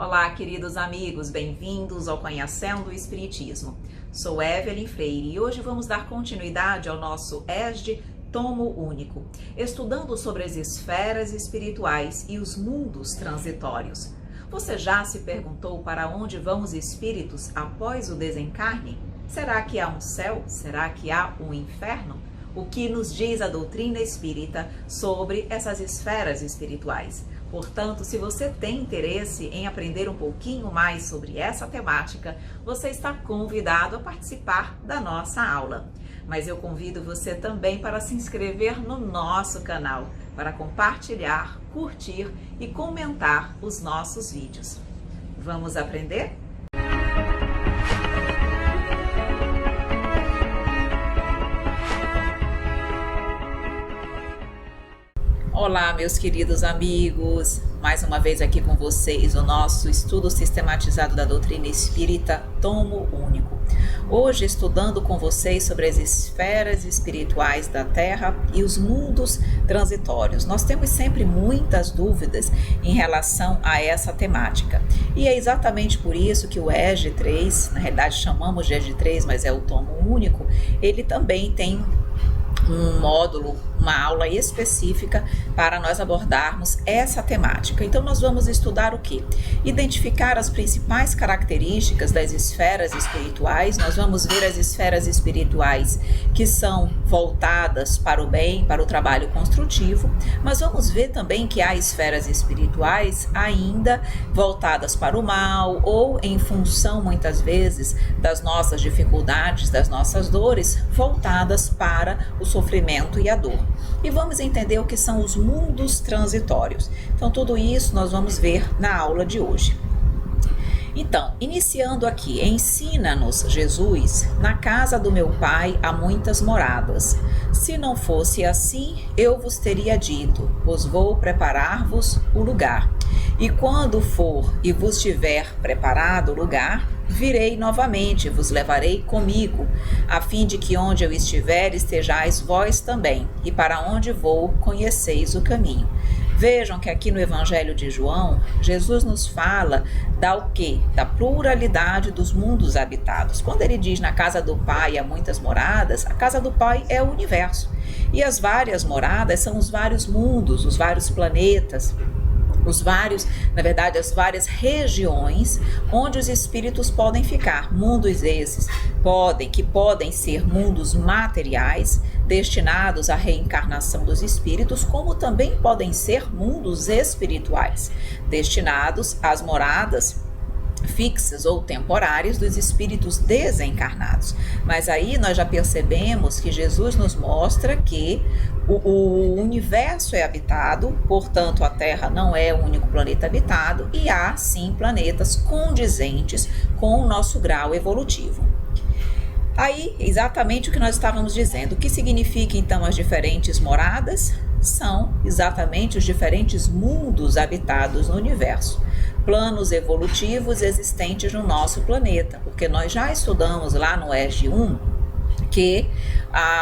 Olá, queridos amigos, bem-vindos ao Conhecendo o Espiritismo. Sou Evelyn Freire e hoje vamos dar continuidade ao nosso ESD Tomo Único, estudando sobre as esferas espirituais e os mundos transitórios. Você já se perguntou para onde vão os espíritos após o desencarne? Será que há um céu? Será que há um inferno? O que nos diz a doutrina espírita sobre essas esferas espirituais? Portanto, se você tem interesse em aprender um pouquinho mais sobre essa temática, você está convidado a participar da nossa aula. Mas eu convido você também para se inscrever no nosso canal, para compartilhar, curtir e comentar os nossos vídeos. Vamos aprender? Olá, meus queridos amigos, mais uma vez aqui com vocês o nosso estudo sistematizado da doutrina espírita Tomo Único. Hoje estudando com vocês sobre as esferas espirituais da Terra e os mundos transitórios. Nós temos sempre muitas dúvidas em relação a essa temática. E é exatamente por isso que o ESD 3, na realidade chamamos de ESD 3, mas é o Tomo Único, ele também tem um módulo, uma aula específica para nós abordarmos essa temática. Então nós vamos estudar o quê? Identificar as principais características das esferas espirituais. Nós vamos ver as esferas espirituais que são voltadas para o bem, para o trabalho construtivo, mas vamos ver também que há esferas espirituais ainda voltadas para o mal ou em função muitas vezes das nossas dificuldades, das nossas dores, voltadas para o sofrimento e a dor. E vamos entender o que são os mundos transitórios. Então, tudo isso nós vamos ver na aula de hoje. Então, iniciando aqui, ensina-nos, Jesus, na casa do meu Pai há muitas moradas. Se não fosse assim, eu vos teria dito, pois vou preparar-vos o lugar. E quando for e vos tiver preparado o lugar, virei novamente, vos levarei comigo, a fim de que onde eu estiver estejais vós também, e para onde vou conheceis o caminho. Vejam que aqui no Evangelho de João, Jesus nos fala da pluralidade dos mundos habitados. Quando ele diz na casa do Pai há muitas moradas, a casa do Pai é o universo. E as várias moradas são os vários mundos, os vários planetas, as várias regiões onde os espíritos podem ficar. Mundos esses que podem ser mundos materiais, destinados à reencarnação dos espíritos, como também podem ser mundos espirituais, destinados às moradas fixas ou temporárias dos espíritos desencarnados. Mas aí nós já percebemos que Jesus nos mostra que o universo é habitado, portanto a Terra não é o único planeta habitado e há sim planetas condizentes com o nosso grau evolutivo. Aí, exatamente o que nós estávamos dizendo. O que significa então as diferentes moradas? São exatamente os diferentes mundos habitados no universo, planos evolutivos existentes no nosso planeta, porque nós já estudamos lá no ESD 1 que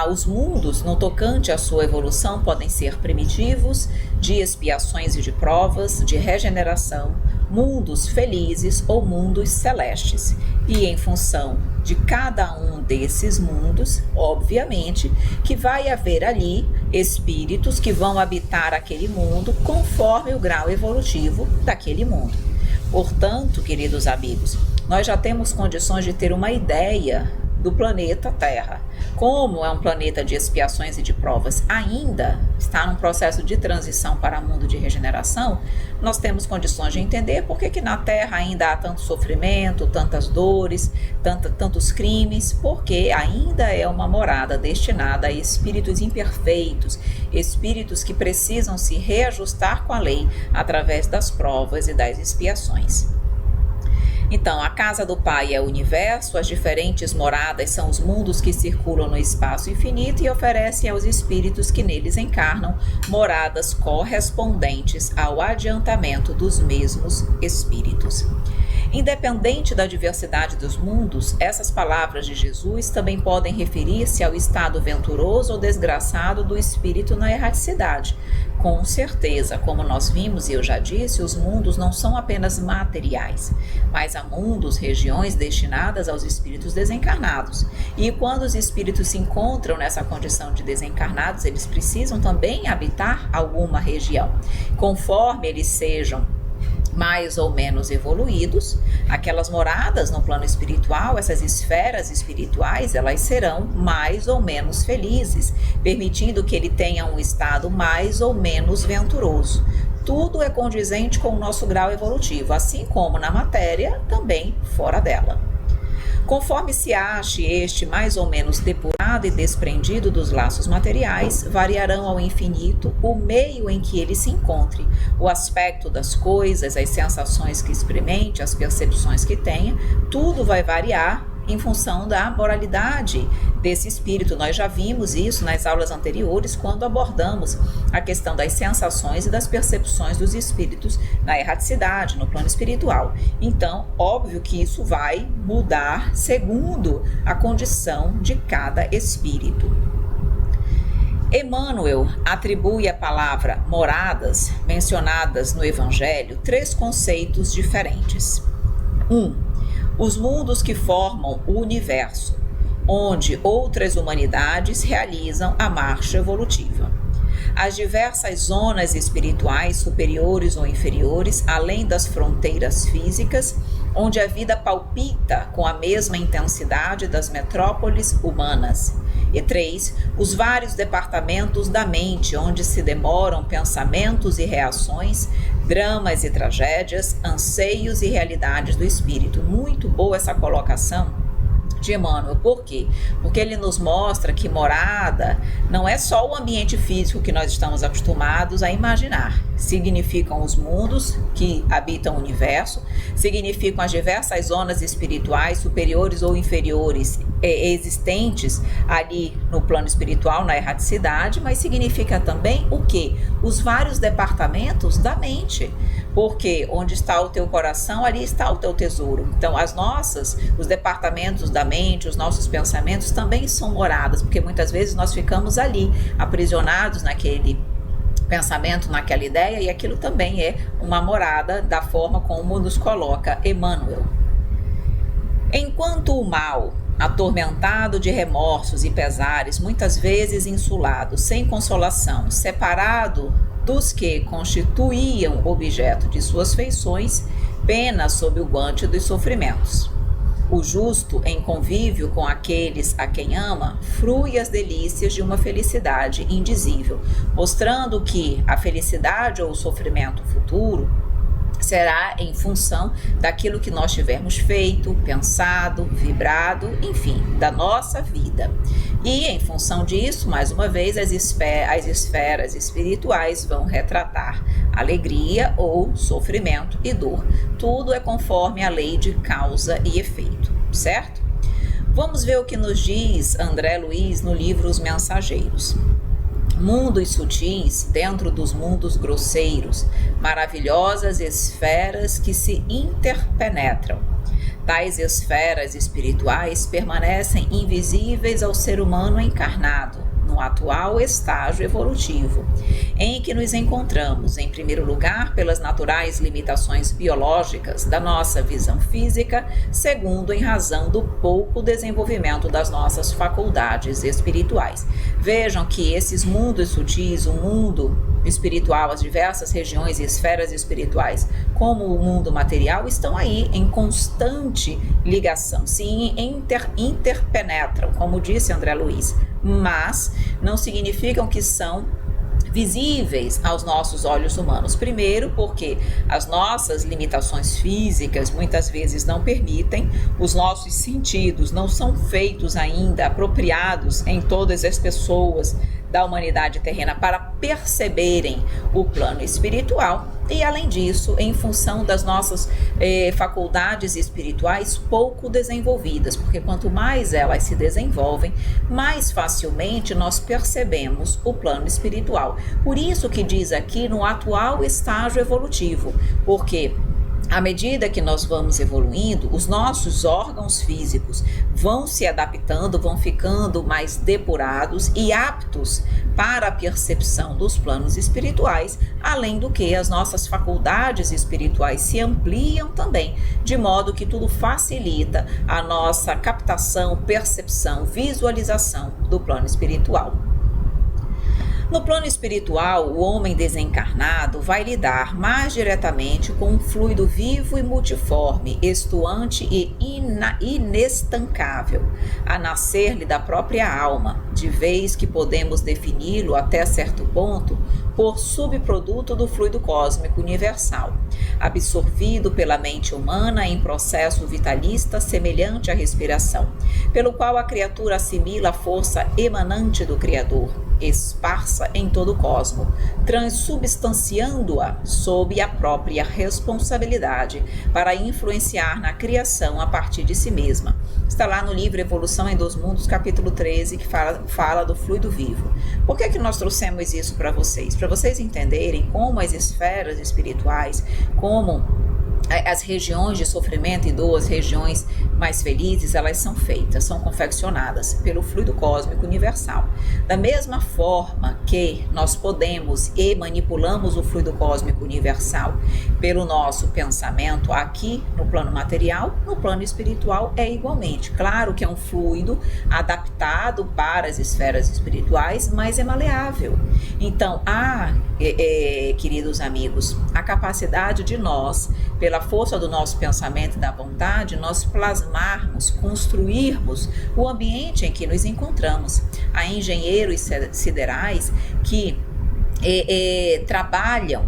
os mundos, no tocante à sua evolução, podem ser primitivos, de expiações e de provas, de regeneração, mundos felizes ou mundos celestes. E em função de cada um desses mundos, obviamente, que vai haver ali espíritos que vão habitar aquele mundo conforme o grau evolutivo daquele mundo. Portanto, queridos amigos, nós já temos condições de ter uma ideia do planeta Terra. Como é um planeta de expiações e de provas, ainda está num processo de transição para mundo de regeneração, nós temos condições de entender por que na Terra ainda há tanto sofrimento, tantas dores, tantos crimes, porque ainda é uma morada destinada a espíritos imperfeitos, espíritos que precisam se reajustar com a lei através das provas e das expiações. Então, a casa do Pai é o universo, as diferentes moradas são os mundos que circulam no espaço infinito e oferecem aos espíritos que neles encarnam moradas correspondentes ao adiantamento dos mesmos espíritos. Independente da diversidade dos mundos, essas palavras de Jesus também podem referir-se ao estado venturoso ou desgraçado do espírito na erraticidade. Com certeza, como nós vimos e eu já disse, os mundos não são apenas materiais, mas há mundos, regiões destinadas aos espíritos desencarnados. E quando os espíritos se encontram nessa condição de desencarnados, eles precisam também habitar alguma região. Conforme eles sejam mais ou menos evoluídos, aquelas moradas no plano espiritual, essas esferas espirituais, elas serão mais ou menos felizes, permitindo que ele tenha um estado mais ou menos venturoso. Tudo é condizente com o nosso grau evolutivo, assim como na matéria, também fora dela. Conforme se ache este mais ou menos depurado e desprendido dos laços materiais, variarão ao infinito o meio em que ele se encontre, o aspecto das coisas, as sensações que experimente, as percepções que tenha, tudo vai variar em função da moralidade desse espírito. Nós já vimos isso nas aulas anteriores, quando abordamos a questão das sensações e das percepções dos espíritos na erraticidade, no plano espiritual. Então, óbvio que isso vai mudar segundo a condição de cada espírito. Emmanuel atribui à palavra moradas, mencionadas no Evangelho, 3 conceitos diferentes. 1. Os mundos que formam o universo, onde outras humanidades realizam a marcha evolutiva. As diversas zonas espirituais superiores ou inferiores, além das fronteiras físicas, onde a vida palpita com a mesma intensidade das metrópoles humanas. E 3. Os vários departamentos da mente, onde se demoram pensamentos e reações, dramas e tragédias, anseios e realidades do espírito. Muito boa essa colocação de Emmanuel. Por quê? Porque ele nos mostra que morada não é só o ambiente físico que nós estamos acostumados a imaginar. Significam os mundos que habitam o universo, significam as diversas zonas espirituais, superiores ou inferiores, existentes ali no plano espiritual, na erraticidade, mas significa também o quê? Os vários departamentos da mente. Porque onde está o teu coração, ali está o teu tesouro. Então, os departamentos da mente, os nossos pensamentos também são moradas, porque muitas vezes nós ficamos ali, aprisionados naquele pensamento, naquela ideia, e aquilo também é uma morada da forma como nos coloca Emmanuel. Enquanto o mal, atormentado de remorsos e pesares, muitas vezes insulado, sem consolação, separado dos que constituíam objeto de suas feições, pena sob o guante dos sofrimentos. O justo, em convívio com aqueles a quem ama, frui as delícias de uma felicidade indizível, mostrando que a felicidade ou o sofrimento futuro será em função daquilo que nós tivermos feito, pensado, vibrado, enfim, da nossa vida. E em função disso, mais uma vez, as esferas espirituais vão retratar alegria ou sofrimento e dor. Tudo é conforme a lei de causa e efeito, certo? Vamos ver o que nos diz André Luiz no livro Os Mensageiros. Mundos sutis dentro dos mundos grosseiros, maravilhosas esferas que se interpenetram. Tais esferas espirituais permanecem invisíveis ao ser humano encarnado, no atual estágio evolutivo, em que nos encontramos, em primeiro lugar, pelas naturais limitações biológicas da nossa visão física, segundo, em razão do pouco desenvolvimento das nossas faculdades espirituais. Vejam que esses mundos sutis, o mundo espiritual, as diversas regiões e esferas espirituais, como o mundo material, estão aí em constante ligação, se interpenetram, como disse André Luiz, mas não significam que são visíveis aos nossos olhos humanos. Primeiro, porque as nossas limitações físicas muitas vezes não permitem, os nossos sentidos não são feitos ainda, apropriados em todas as pessoas da humanidade terrena para perceberem o plano espiritual. E além disso, em função das nossas faculdades espirituais pouco desenvolvidas, porque quanto mais elas se desenvolvem, mais facilmente nós percebemos o plano espiritual. Por isso que diz aqui no atual estágio evolutivo, porque à medida que nós vamos evoluindo, os nossos órgãos físicos vão se adaptando, vão ficando mais depurados e aptos para a percepção dos planos espirituais, além do que as nossas faculdades espirituais se ampliam também, de modo que tudo facilita a nossa captação, percepção, visualização do plano espiritual. No plano espiritual, o homem desencarnado vai lidar mais diretamente com um fluido vivo e multiforme, estuante e inestancável, a nascer-lhe da própria alma, de vez que podemos defini-lo até certo ponto por subproduto do fluido cósmico universal, absorvido pela mente humana em processo vitalista semelhante à respiração, pelo qual a criatura assimila a força emanante do Criador, esparsa em todo o cosmo, transubstanciando-a sob a própria responsabilidade para influenciar na criação a partir de si mesma. Está lá no livro Evolução em 2 Mundos, capítulo 13, que fala do fluido vivo. Por que nós trouxemos isso para vocês? Para vocês entenderem como as esferas espirituais, como as regiões de sofrimento e dor, as regiões mais felizes, elas são feitas, são confeccionadas pelo fluido cósmico universal. Da mesma forma que nós podemos e manipulamos o fluido cósmico universal pelo nosso pensamento aqui no plano material, no plano espiritual é igualmente. Claro que é um fluido adaptado para as esferas espirituais, mas é maleável. Então, queridos amigos, a capacidade de nós, pela força do nosso pensamento e da vontade, nós plasmarmos, construirmos o ambiente em que nos encontramos. Há engenheiros siderais que trabalham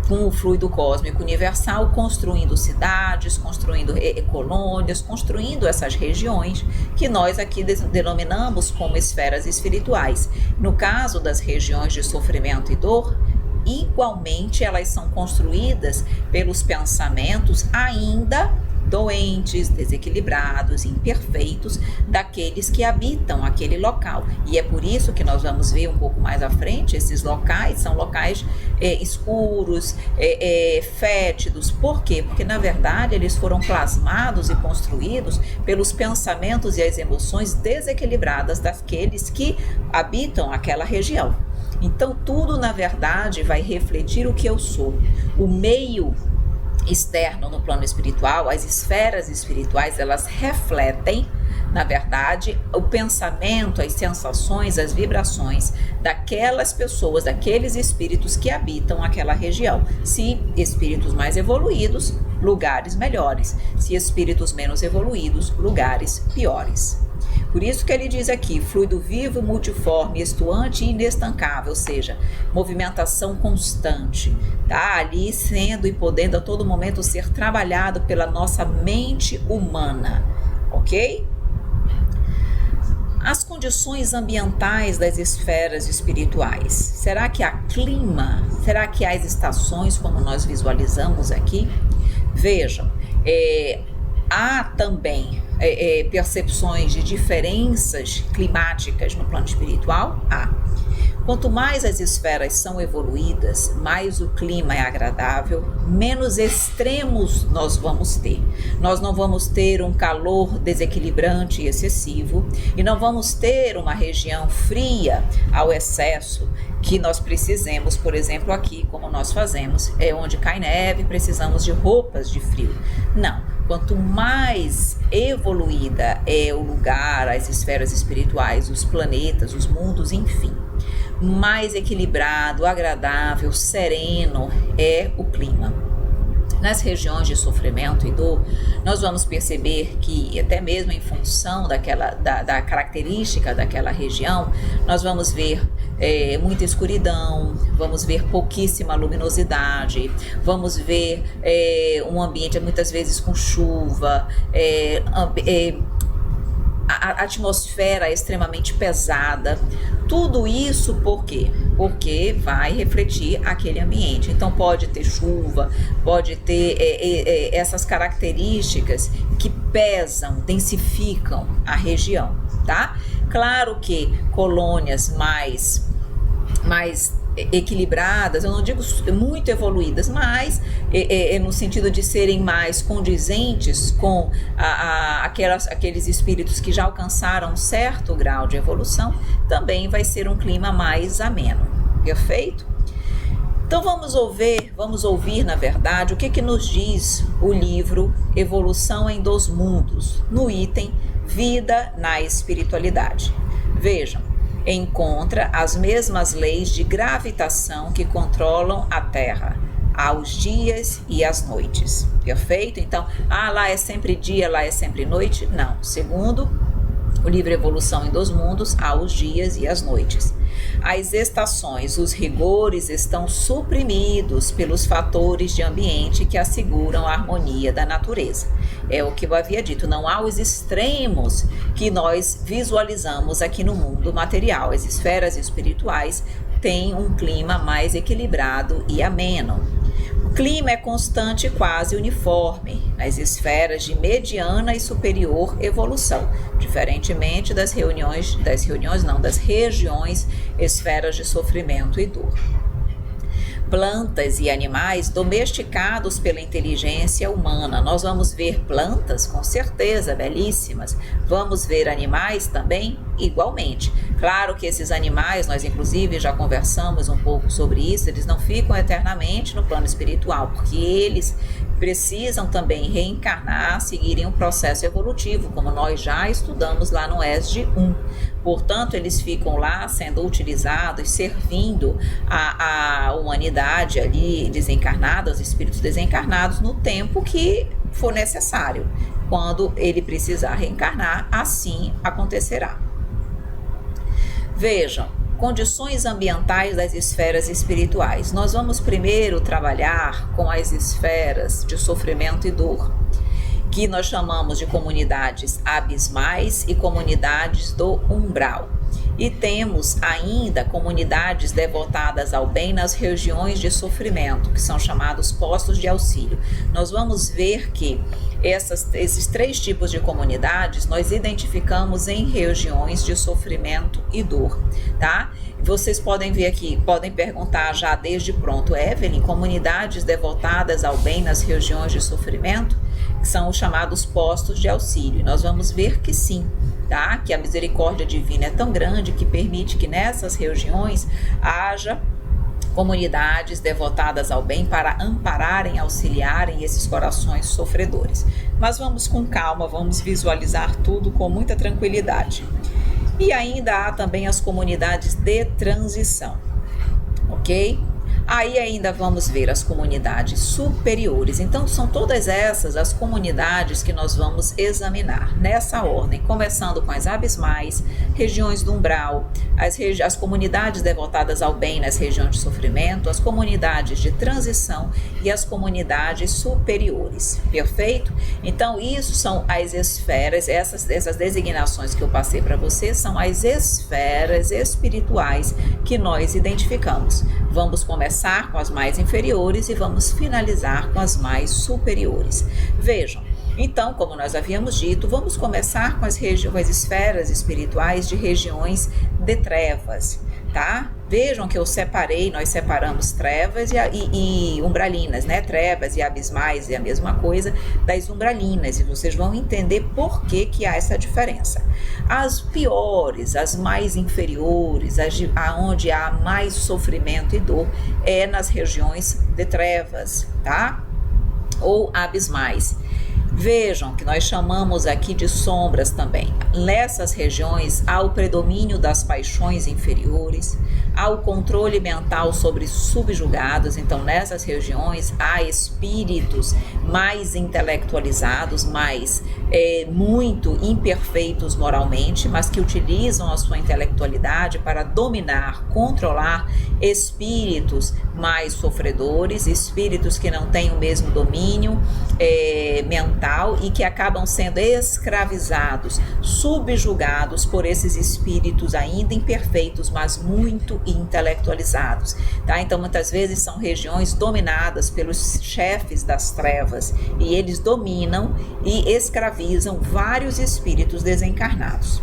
com o fluido cósmico universal, construindo cidades, construindo colônias, construindo essas regiões que nós aqui denominamos como esferas espirituais. No caso das regiões de sofrimento e dor, igualmente elas são construídas pelos pensamentos ainda doentes, desequilibrados, imperfeitos daqueles que habitam aquele local. E é por isso que nós vamos ver um pouco mais à frente, esses locais são locais escuros, fétidos. Por quê? Porque na verdade eles foram plasmados e construídos pelos pensamentos e as emoções desequilibradas daqueles que habitam aquela região. Então tudo na verdade vai refletir o que eu sou. O meio externo no plano espiritual, as esferas espirituais, elas refletem, na verdade, o pensamento, as sensações, as vibrações daquelas pessoas, daqueles espíritos que habitam aquela região. Se espíritos mais evoluídos, lugares melhores. Se espíritos menos evoluídos, lugares piores. Por isso que ele diz aqui, fluido vivo, multiforme, estuante e inestancável, ou seja, movimentação constante, tá? Ali sendo e podendo a todo momento ser trabalhado pela nossa mente humana, ok? As condições ambientais das esferas espirituais. Será que há clima? Será que há as estações como nós visualizamos aqui? Vejam, há também percepções de diferenças climáticas no plano espiritual? Há. Quanto mais as esferas são evoluídas, mais o clima é agradável, menos extremos nós vamos ter. Nós não vamos ter um calor desequilibrante e excessivo e não vamos ter uma região fria ao excesso que nós precisemos, por exemplo, aqui, como nós fazemos, onde cai neve, precisamos de roupas de frio. Não. Quanto mais evoluída é o lugar, as esferas espirituais, os planetas, os mundos, enfim, mais equilibrado, agradável, sereno é o clima. Nas regiões de sofrimento e dor, nós vamos perceber que, até mesmo em função da característica daquela região, nós vamos ver muita escuridão, vamos ver pouquíssima luminosidade, vamos ver um ambiente muitas vezes com chuva, a atmosfera é extremamente pesada. Tudo isso por quê? Porque vai refletir aquele ambiente. Então pode ter chuva, pode ter essas características que pesam, densificam a região, tá? Claro que colônias mais equilibradas, eu não digo muito evoluídas, mas no sentido de serem mais condizentes com aqueles espíritos que já alcançaram um certo grau de evolução, também vai ser um clima mais ameno. Perfeito? Então vamos ouvir, na verdade, o que nos diz o livro Evolução em 2 Mundos, no item Vida na Espiritualidade. Vejam, encontra as mesmas leis de gravitação que controlam a Terra, aos dias e às noites. Perfeito? Então, lá é sempre dia, lá é sempre noite? Não. Segundo o livro Evolução em 2 Mundos, há os dias e as noites. As estações, os rigores estão suprimidos pelos fatores de ambiente que asseguram a harmonia da natureza. É o que eu havia dito, não há os extremos que nós visualizamos aqui no mundo material. As esferas espirituais têm um clima mais equilibrado e ameno. O clima é constante e quase uniforme nas esferas de mediana e superior evolução, diferentemente das regiões esferas de sofrimento e dor. Plantas e animais domesticados pela inteligência humana. Nós vamos ver plantas, com certeza, belíssimas. Vamos ver animais também, igualmente. Claro que esses animais, nós inclusive já conversamos um pouco sobre isso, eles não ficam eternamente no plano espiritual, porque eles precisam também reencarnar, seguirem um processo evolutivo, como nós já estudamos lá no ESG 1. Portanto, eles ficam lá sendo utilizados, servindo a humanidade ali desencarnada, os espíritos desencarnados, no tempo que for necessário. Quando ele precisar reencarnar, assim acontecerá. Vejam, condições ambientais das esferas espirituais. Nós vamos primeiro trabalhar com as esferas de sofrimento e dor, que nós chamamos de comunidades abismais e comunidades do umbral. E temos ainda comunidades devotadas ao bem nas regiões de sofrimento, que são chamados postos de auxílio. Nós vamos ver que esses 3 tipos de comunidades nós identificamos em regiões de sofrimento e dor, tá? Vocês podem ver aqui, podem perguntar já desde pronto, Evelyn, comunidades devotadas ao bem nas regiões de sofrimento, que são os chamados postos de auxílio. E nós vamos ver que sim, tá? Que a misericórdia divina é tão grande que permite que nessas regiões haja comunidades devotadas ao bem para ampararem, auxiliarem esses corações sofredores. Mas vamos com calma, vamos visualizar tudo com muita tranquilidade. E ainda há também as comunidades de transição, ok? Aí ainda vamos ver as comunidades superiores. Então são todas essas as comunidades que nós vamos examinar nessa ordem, começando com as abismais, regiões do umbral, as comunidades devotadas ao bem nas regiões de sofrimento, as comunidades de transição e as comunidades superiores. Perfeito? Então isso são as esferas, essas designações que eu passei para vocês são as esferas espirituais que nós identificamos. Vamos começar com as mais inferiores e vamos finalizar com as mais superiores. Vejam, então, como nós havíamos dito, vamos começar com as esferas espirituais de regiões de trevas, tá? Vejam que nós separamos trevas e umbralinas, né? Trevas e abismais é a mesma coisa das umbralinas, e vocês vão entender por que há essa diferença. As piores, as mais inferiores, onde há mais sofrimento e dor, é nas regiões de trevas, tá? Ou abismais. Vejam que nós chamamos aqui de sombras também. Nessas regiões há o predomínio das paixões inferiores, há o controle mental sobre subjugados. Então nessas regiões há espíritos mais intelectualizados, muito imperfeitos moralmente, mas que utilizam a sua intelectualidade para dominar, controlar espíritos mais sofredores, espíritos que não têm o mesmo domínio mental e que acabam sendo escravizados, subjugados por esses espíritos ainda imperfeitos, mas muito intelectualizados, tá? Então muitas vezes são regiões dominadas pelos chefes das trevas e eles dominam e escravizam vários espíritos desencarnados.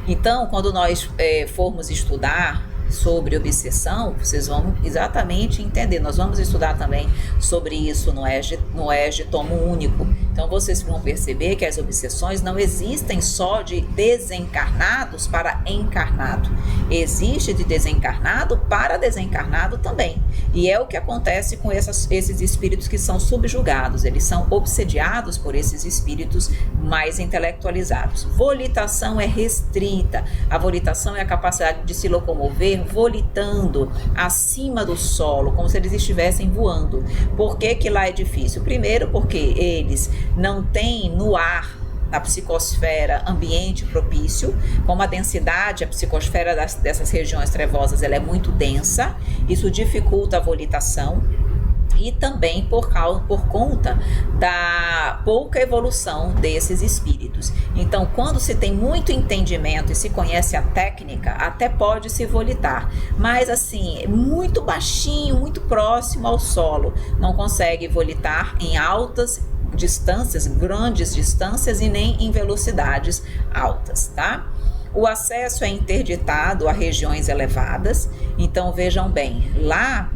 Então, quando nós formos estudar sobre obsessão, vocês vão exatamente entender. Nós vamos estudar também sobre isso no ESG tomo único. Então vocês vão perceber que as obsessões não existem só de desencarnados para encarnado. Existe de desencarnado para desencarnado também. E é o que acontece com esses espíritos que são subjugados. Eles são obsediados por esses espíritos mais intelectualizados. Volitação é restrita. A volitação é a capacidade de se locomover volitando acima do solo, como se eles estivessem voando. Por que lá é difícil? Primeiro, porque eles não têm no ar, na psicosfera, ambiente propício. Como a densidade, a psicosfera dessas regiões trevosas, ela é muito densa, isso dificulta a volitação. E também por conta da pouca evolução desses espíritos. Então, quando se tem muito entendimento e se conhece a técnica, até pode se volitar, mas assim, muito baixinho, muito próximo ao solo, não consegue volitar em altas distâncias, grandes distâncias, e nem em velocidades altas, tá? O acesso é interditado a regiões elevadas. Então, vejam bem, lá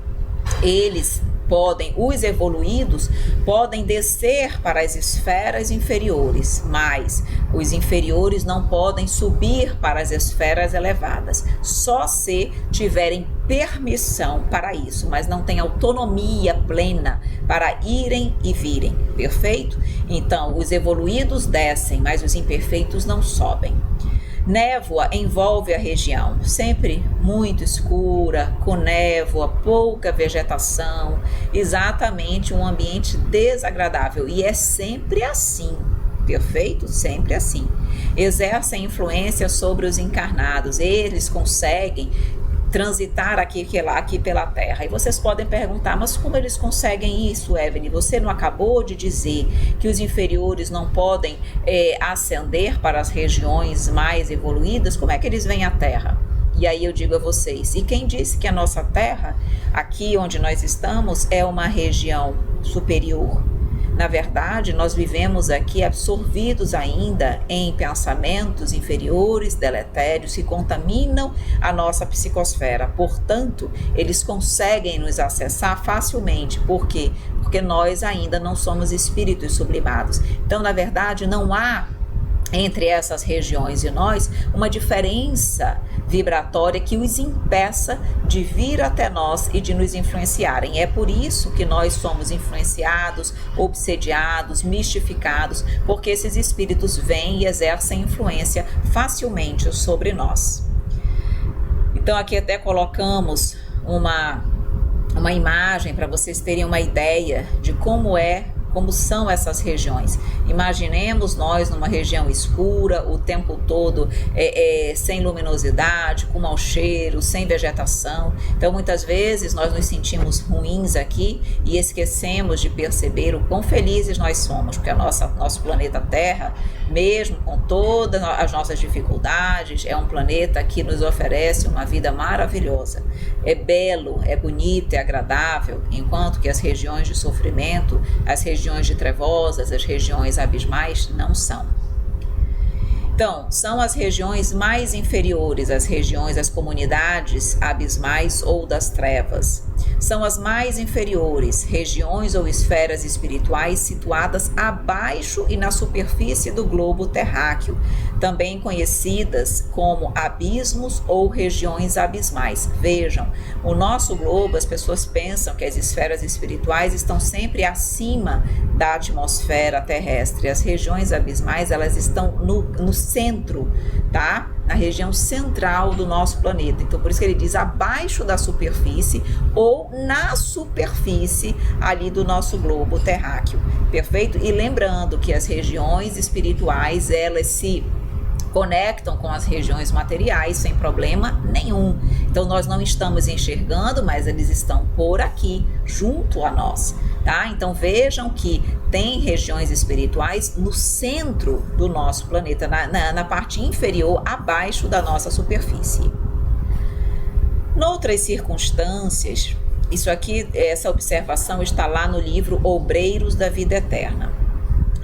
os evoluídos podem descer para as esferas inferiores, mas os inferiores não podem subir para as esferas elevadas, só se tiverem permissão para isso, mas não tem autonomia plena para irem e virem, perfeito? Então, os evoluídos descem, mas os imperfeitos não sobem. Névoa envolve a região, sempre muito escura, com névoa, pouca vegetação, exatamente um ambiente desagradável. E é sempre assim, perfeito? Sempre assim. Exercem influência sobre os encarnados, eles conseguem transitar aqui pela Terra. E vocês podem perguntar, mas como eles conseguem isso, Evelyn? Você não acabou de dizer que os inferiores não podem ascender para as regiões mais evoluídas? Como é que eles vêm à Terra? E aí eu digo a vocês, e quem disse que a nossa Terra, aqui onde nós estamos, é uma região superior? Na verdade, nós vivemos aqui absorvidos ainda em pensamentos inferiores, deletérios, que contaminam a nossa psicosfera. Portanto, eles conseguem nos acessar facilmente. Por quê? Porque nós ainda não somos espíritos sublimados. Então, na verdade, não há entre essas regiões e nós uma diferença vibratória que os impeça de vir até nós e de nos influenciarem. É por isso que nós somos influenciados, obsediados, mistificados, porque esses espíritos vêm e exercem influência facilmente sobre nós. Então aqui até colocamos uma imagem para vocês terem uma ideia de como são essas regiões. Imaginemos nós numa região escura, o tempo todo sem luminosidade, com mau cheiro, sem vegetação. Então muitas vezes nós nos sentimos ruins aqui e esquecemos de perceber o quão felizes nós somos, porque nosso planeta Terra, mesmo com todas as nossas dificuldades, é um planeta que nos oferece uma vida maravilhosa. É belo, é bonito, é agradável, enquanto que as regiões de sofrimento, as regiões de trevosas, as regiões abismais não são. Então, são as regiões mais inferiores, as comunidades abismais ou das trevas. São as mais inferiores, regiões ou esferas espirituais situadas abaixo e na superfície do globo terráqueo, também conhecidas como abismos ou regiões abismais. Vejam, o nosso globo, as pessoas pensam que as esferas espirituais estão sempre acima da atmosfera terrestre. As regiões abismais, elas estão no centro, tá? Na região central do nosso planeta. Então, por isso que ele diz abaixo da superfície ou na superfície ali do nosso globo terráqueo. Perfeito? E lembrando que as regiões espirituais, elas se conectam com as regiões materiais sem problema nenhum. Então nós não estamos enxergando, mas eles estão por aqui, junto a nós, tá? Então vejam que tem regiões espirituais no centro do nosso planeta, na parte inferior, abaixo da nossa superfície. Noutras circunstâncias, essa observação está lá no livro Obreiros da Vida Eterna.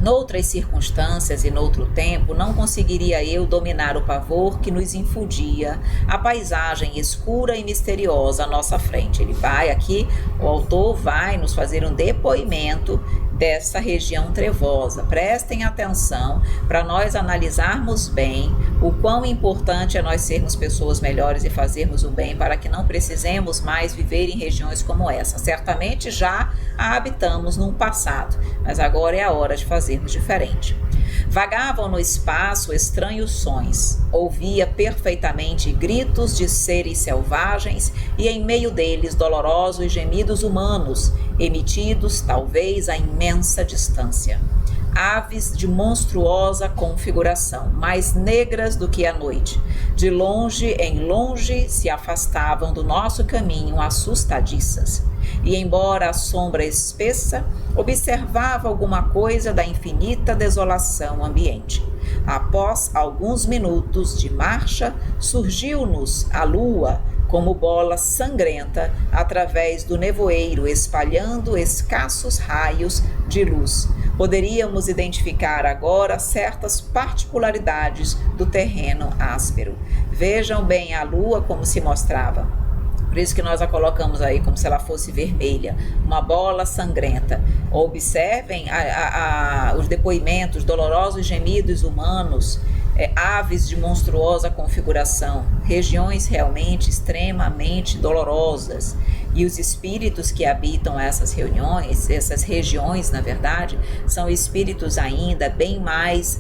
Noutras circunstâncias e noutro tempo, não conseguiria eu dominar o pavor que nos infundia a paisagem escura e misteriosa à nossa frente. Ele vai aqui, o autor vai nos fazer um depoimento dessa região trevosa. Prestem atenção para nós analisarmos bem o quão importante é nós sermos pessoas melhores e fazermos o bem para que não precisemos mais viver em regiões como essa. Certamente já a habitamos no passado, mas agora é a hora de fazermos diferente. Vagavam no espaço estranhos sons, ouvia perfeitamente gritos de seres selvagens e em meio deles dolorosos gemidos humanos, emitidos talvez a imensa distância. Aves de monstruosa configuração, mais negras do que a noite, de longe em longe se afastavam do nosso caminho assustadiças. E embora a sombra espessa, observava alguma coisa da infinita desolação ambiente. Após alguns minutos de marcha, surgiu-nos a lua como bola sangrenta através do nevoeiro, espalhando escassos raios de luz. Poderíamos identificar agora certas particularidades do terreno áspero. Vejam bem a lua como se mostrava. Por isso que nós a colocamos aí como se ela fosse vermelha, uma bola sangrenta. Observem os depoimentos, dolorosos gemidos humanos, aves de monstruosa configuração, regiões realmente extremamente dolorosas. E os espíritos que habitam essas regiões, na verdade, são espíritos ainda bem mais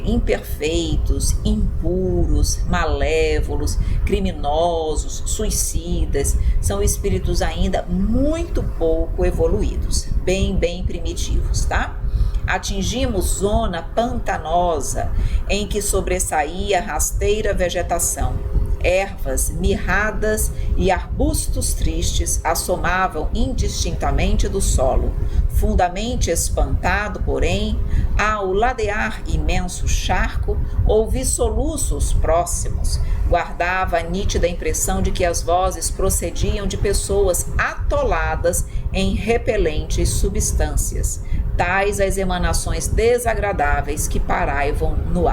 imperfeitos, impuros, malévolos, criminosos, suicidas. São espíritos ainda muito pouco evoluídos, bem primitivos, tá? Atingimos zona pantanosa em que sobressaía rasteira vegetação. Ervas mirradas e arbustos tristes assomavam indistintamente do solo. Fundamente espantado, porém, ao ladear imenso charco, ouvi soluços próximos. Guardava a nítida impressão de que as vozes procediam de pessoas atoladas em repelentes substâncias, tais as emanações desagradáveis que pairavam no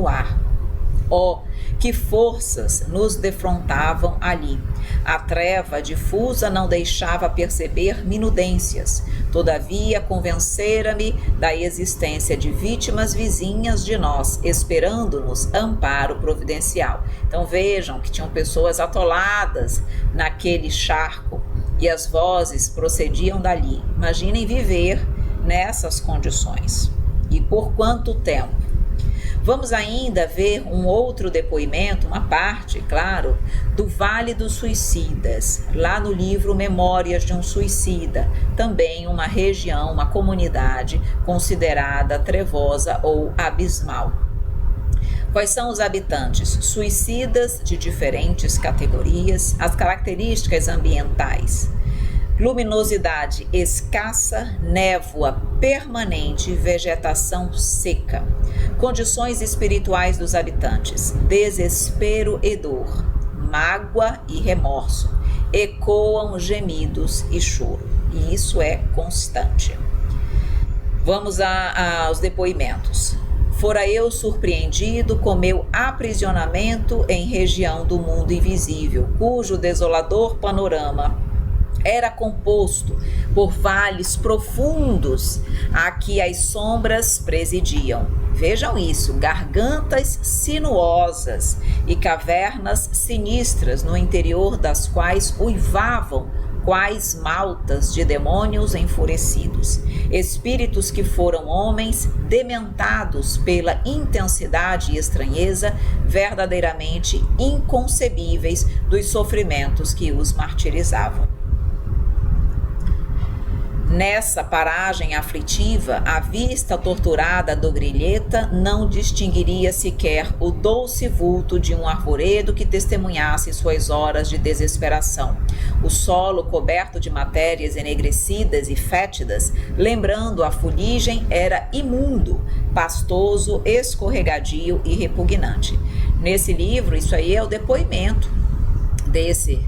ar. Oh, que forças nos defrontavam ali! A treva difusa não deixava perceber minudências. Todavia, convencera-me da existência de vítimas vizinhas de nós, esperando-nos amparo providencial. Então vejam que tinham pessoas atoladas naquele charco e as vozes procediam dali. Imaginem viver nessas condições. E por quanto tempo? Vamos ainda ver um outro depoimento, uma parte, claro, do Vale dos Suicidas, lá no livro Memórias de um Suicida, também uma região, uma comunidade considerada trevosa ou abismal. Quais são os habitantes? Suicidas de diferentes categorias, as características ambientais. Luminosidade escassa, névoa permanente, vegetação seca. Condições espirituais dos habitantes: desespero e dor, mágoa e remorso. Ecoam gemidos e choro. E isso é constante. Vamos aos depoimentos. Fora eu surpreendido com meu aprisionamento em região do mundo invisível, cujo desolador panorama era composto por vales profundos a que as sombras presidiam. Vejam isso, gargantas sinuosas e cavernas sinistras no interior das quais uivavam quais maltas de demônios enfurecidos, espíritos que foram homens dementados pela intensidade e estranheza verdadeiramente inconcebíveis dos sofrimentos que os martirizavam. Nessa paragem aflitiva, a vista torturada do Grilheta não distinguiria sequer o doce vulto de um arvoredo que testemunhasse suas horas de desesperação. O solo coberto de matérias enegrecidas e fétidas, lembrando a fuligem, era imundo, pastoso, escorregadio e repugnante. Nesse livro, isso aí é o depoimento desse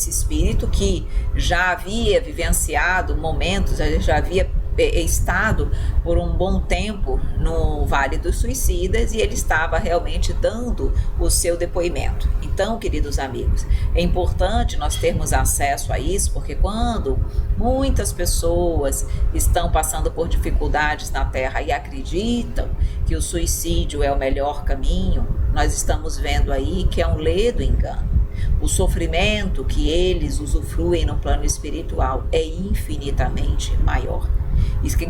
espírito que já havia vivenciado momentos, já havia estado por um bom tempo no Vale dos Suicidas e ele estava realmente dando o seu depoimento. Então, queridos amigos, é importante nós termos acesso a isso, porque quando muitas pessoas estão passando por dificuldades na Terra e acreditam que o suicídio é o melhor caminho, nós estamos vendo aí que é um ledo engano. O sofrimento que eles usufruem no plano espiritual é infinitamente maior. E que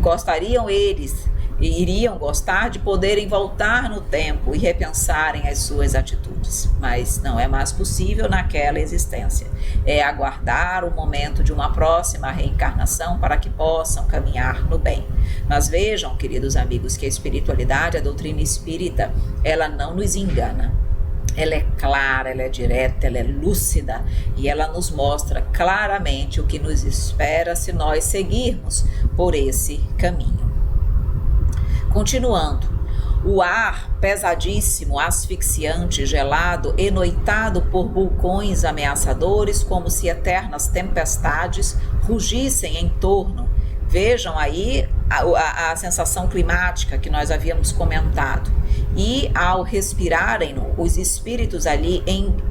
iriam gostar de poderem voltar no tempo e repensarem as suas atitudes, mas não é mais possível naquela existência. É aguardar o momento de uma próxima reencarnação para que possam caminhar no bem. Mas vejam, queridos amigos, que a espiritualidade, a doutrina espírita, ela não nos engana. Ela é clara, ela é direta, ela é lúcida e ela nos mostra claramente o que nos espera se nós seguirmos por esse caminho. Continuando, o ar pesadíssimo, asfixiante, gelado, enoitado por vulcões ameaçadores, como se eternas tempestades rugissem em torno. Vejam aí a sensação climática que nós havíamos comentado. E ao respirarem, os espíritos ali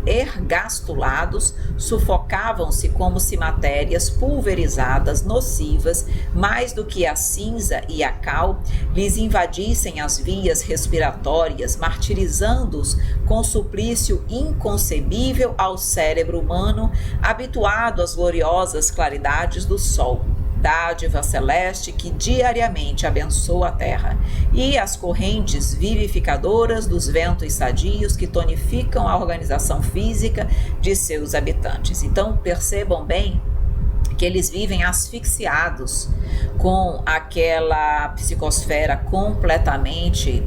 ergastulados sufocavam-se como se matérias pulverizadas, nocivas, mais do que a cinza e a cal, lhes invadissem as vias respiratórias, martirizando-os com suplício inconcebível ao cérebro humano, habituado às gloriosas claridades do sol. Dádiva celeste que diariamente abençoa a terra, e as correntes vivificadoras dos ventos sadios que tonificam a organização física de seus habitantes. Então, percebam bem que eles vivem asfixiados com aquela psicosfera completamente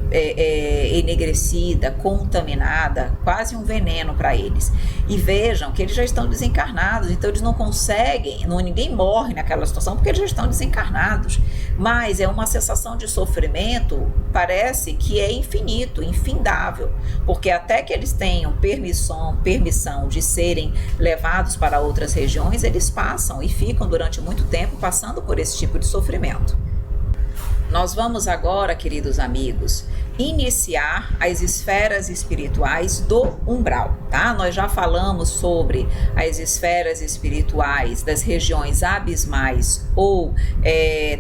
enegrecida, contaminada, quase um veneno para eles. E vejam que eles já estão desencarnados, então eles não conseguem, ninguém morre naquela situação porque eles já estão desencarnados, mas é uma sensação de sofrimento, parece que é infinito, infindável, porque até que eles tenham permissão de serem levados para outras regiões, eles passam e ficam durante muito tempo passando por esse tipo de sofrimento. Nós vamos agora, queridos amigos, iniciar as esferas espirituais do umbral, tá? Nós já falamos sobre as esferas espirituais das regiões abismais ou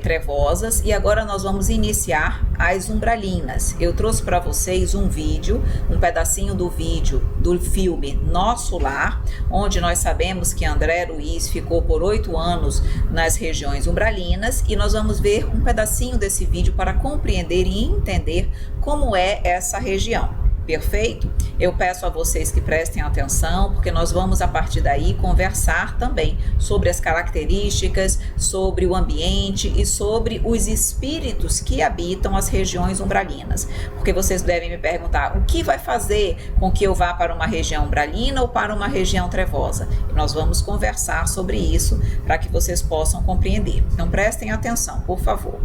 trevosas e agora nós vamos iniciar as umbralinas. Eu trouxe para vocês um vídeo, um pedacinho do vídeo do filme Nosso Lar, onde nós sabemos que André Luiz ficou por 8 anos nas regiões umbralinas e nós vamos ver um pedacinho desse vídeo para compreender e entender como é essa região. Perfeito? Eu peço a vocês que prestem atenção, porque nós vamos a partir daí conversar também sobre as características, sobre o ambiente e sobre os espíritos que habitam as regiões umbralinas. Porque vocês devem me perguntar, o que vai fazer com que eu vá para uma região umbralina ou para uma região trevosa? E nós vamos conversar sobre isso para que vocês possam compreender. Então prestem atenção, por favor.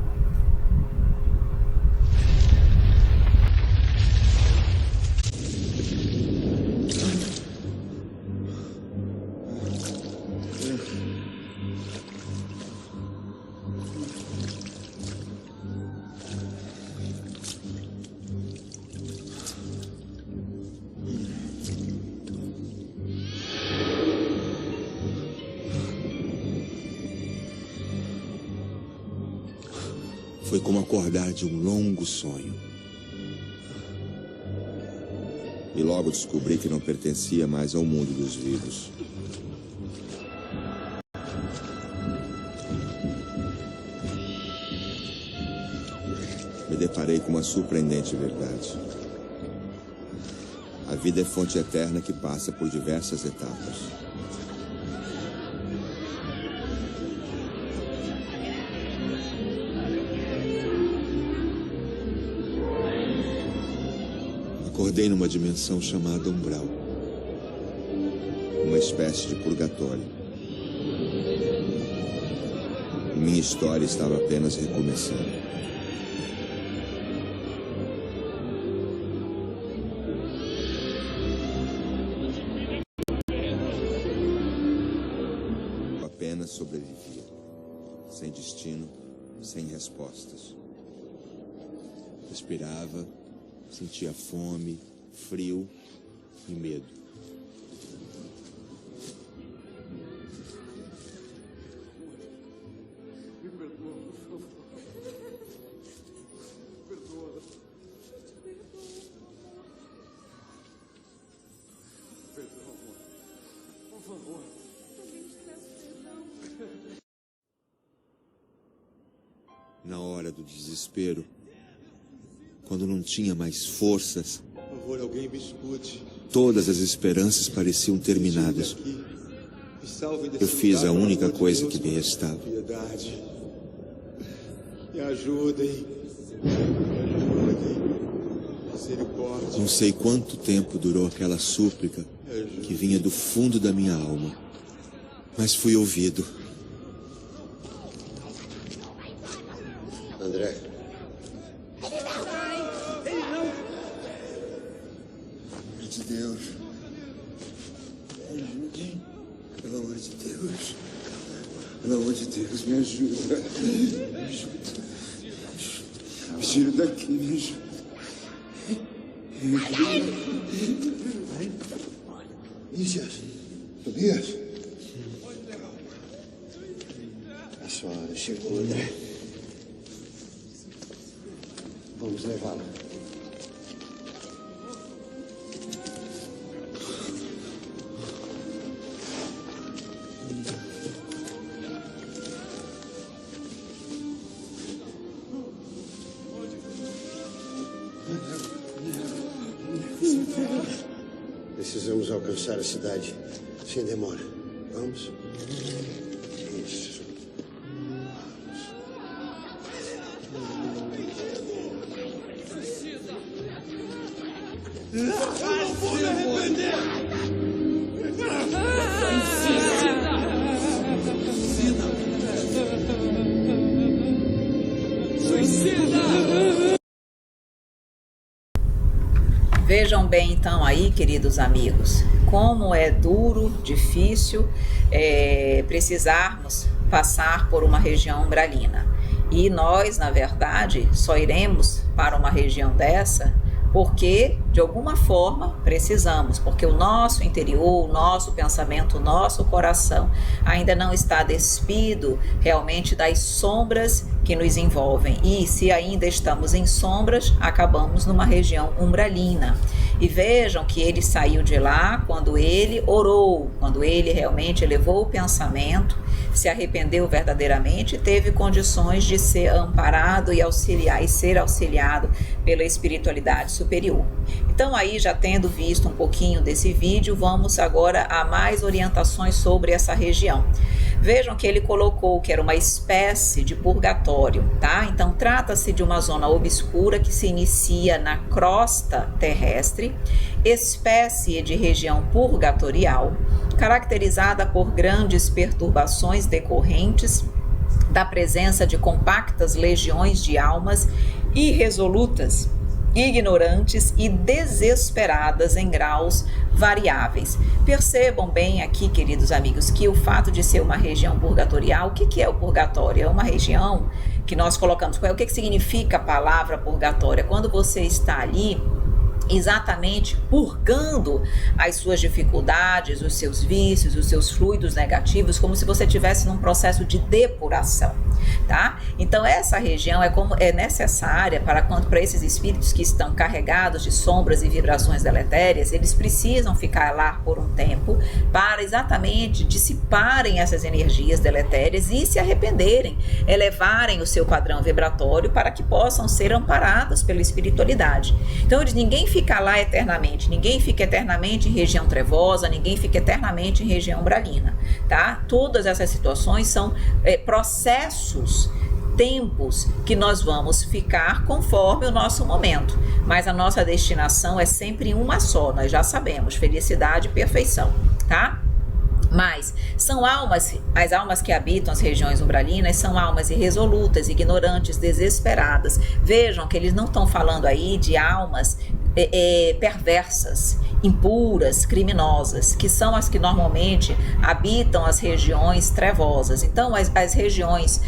Foi como acordar de um longo sonho. E logo descobri que não pertencia mais ao mundo dos vivos. Me deparei com uma surpreendente verdade. A vida é fonte eterna que passa por diversas etapas. Acordei numa dimensão chamada umbral, uma espécie de purgatório. Minha história estava apenas recomeçando. Eu apenas sobrevivia, sem destino, sem darem respostas. Respirava, sentia fome, frio e medo. Me perdoa, por favor. Perdoa. Perdão, amor. Por favor. Também te peço perdão. Na hora do desespero, quando não tinha mais forças, Por favor, alguém me escute. todas as esperanças pareciam terminadas. Eu fiz a única coisa que me restava. Piedade. Me ajudem. Me ajudem. Misericórdia. Não sei quanto tempo durou aquela súplica que vinha do fundo da minha alma, mas fui ouvido. André. De Deus. Me ajudem. Pelo amor de Deus. Pelo amor de Deus, me ajuda. Me ajuda. Me tira daqui, me ajuda. Me ajuda. Tobias. Tobias. A sua hora chegou, André. Vamos levá-lo. Precisamos alcançar a cidade sem demora. Vamos? Isso. Eu não vou me arrepender! Suicida! Vejam bem então aí, queridos amigos, como é duro, difícil precisarmos passar por uma região umbralina. E nós, na verdade, só iremos para uma região dessa porque, de alguma forma, precisamos, porque o nosso interior, o nosso pensamento, o nosso coração ainda não está despido realmente das sombras que nos envolvem. E se ainda estamos em sombras, acabamos numa região umbralina. E vejam que ele saiu de lá quando ele orou, quando ele realmente elevou o pensamento, se arrependeu verdadeiramente e teve condições de ser amparado e auxiliar e ser auxiliado pela espiritualidade superior. Então aí, já tendo visto um pouquinho desse vídeo, vamos agora a mais orientações sobre essa região. Vejam que ele colocou que era uma espécie de purgatório, tá? Então trata-se de uma zona obscura que se inicia na crosta terrestre, espécie de região purgatorial, caracterizada por grandes perturbações decorrentes da presença de compactas legiões de almas irresolutas, ignorantes e desesperadas em graus variáveis. Percebam bem aqui, queridos amigos, que o fato de ser uma região purgatorial, o que é o purgatório? É uma região que nós colocamos. O que significa a palavra purgatório? Quando você está ali exatamente purgando as suas dificuldades, os seus vícios, os seus fluidos negativos, como se você estivesse num processo de depuração, tá? Então essa região é necessária para esses espíritos que estão carregados de sombras e vibrações deletérias. Eles precisam ficar lá por um tempo para exatamente dissiparem essas energias deletérias e se arrependerem, elevarem o seu padrão vibratório para que possam ser amparados pela espiritualidade. Então ninguém fica lá eternamente, ninguém fica eternamente em região trevosa, ninguém fica eternamente em região umbralina, tá? Todas essas situações são processos, tempos que nós vamos ficar conforme o nosso momento, mas a nossa destinação é sempre uma só, nós já sabemos, felicidade e perfeição, tá? Mas são almas, as almas que habitam as regiões umbralinas são almas irresolutas, ignorantes, desesperadas. Vejam que eles não estão falando aí de almas perversas, impuras, criminosas, que são as que normalmente habitam as regiões trevosas. Então, as regiões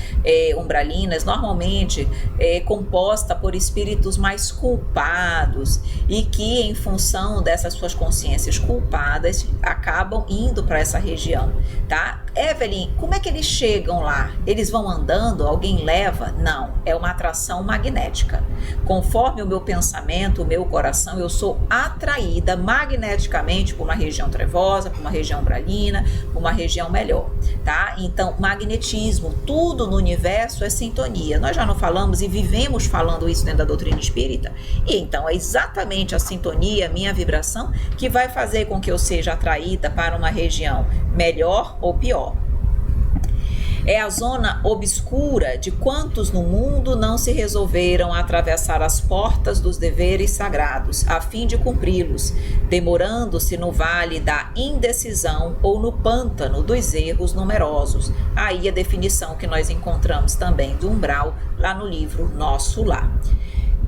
umbralinas normalmente é composta por espíritos mais culpados e que, em função dessas suas consciências culpadas, acabam indo para essa região, tá? Evelyn, como é que eles chegam lá? Eles vão andando? Alguém leva? Não, é uma atração magnética. Conforme o meu pensamento, o meu coração, eu sou atraída magneticamente por uma região trevosa, por uma região umbralina, por uma região melhor, tá? Então, magnetismo, tudo no universo é sintonia. Nós já não falamos e vivemos falando isso dentro da doutrina espírita, e então é exatamente a sintonia, a minha vibração, que vai fazer com que eu seja atraída para uma região melhor ou pior. É a zona obscura de quantos no mundo não se resolveram a atravessar as portas dos deveres sagrados, a fim de cumpri-los, demorando-se no vale da indecisão ou no pântano dos erros numerosos. Aí a definição que nós encontramos também do umbral, lá no livro Nosso Lar.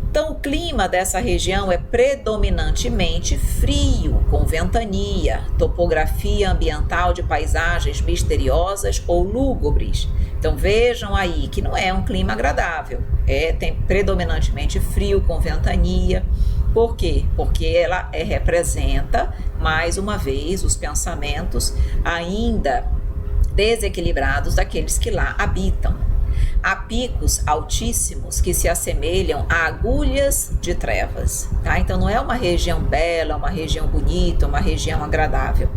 Então, o clima dessa região é predominantemente frio, com ventania, topografia ambiental de paisagens misteriosas ou lúgubres. Então, vejam aí que não é um clima agradável, tem predominantemente frio, com ventania. Por quê? Porque ela representa, mais uma vez, os pensamentos ainda desequilibrados daqueles que lá habitam. Há picos altíssimos que se assemelham a agulhas de trevas, tá? Então não é uma região bela, uma região bonita, uma região agradável.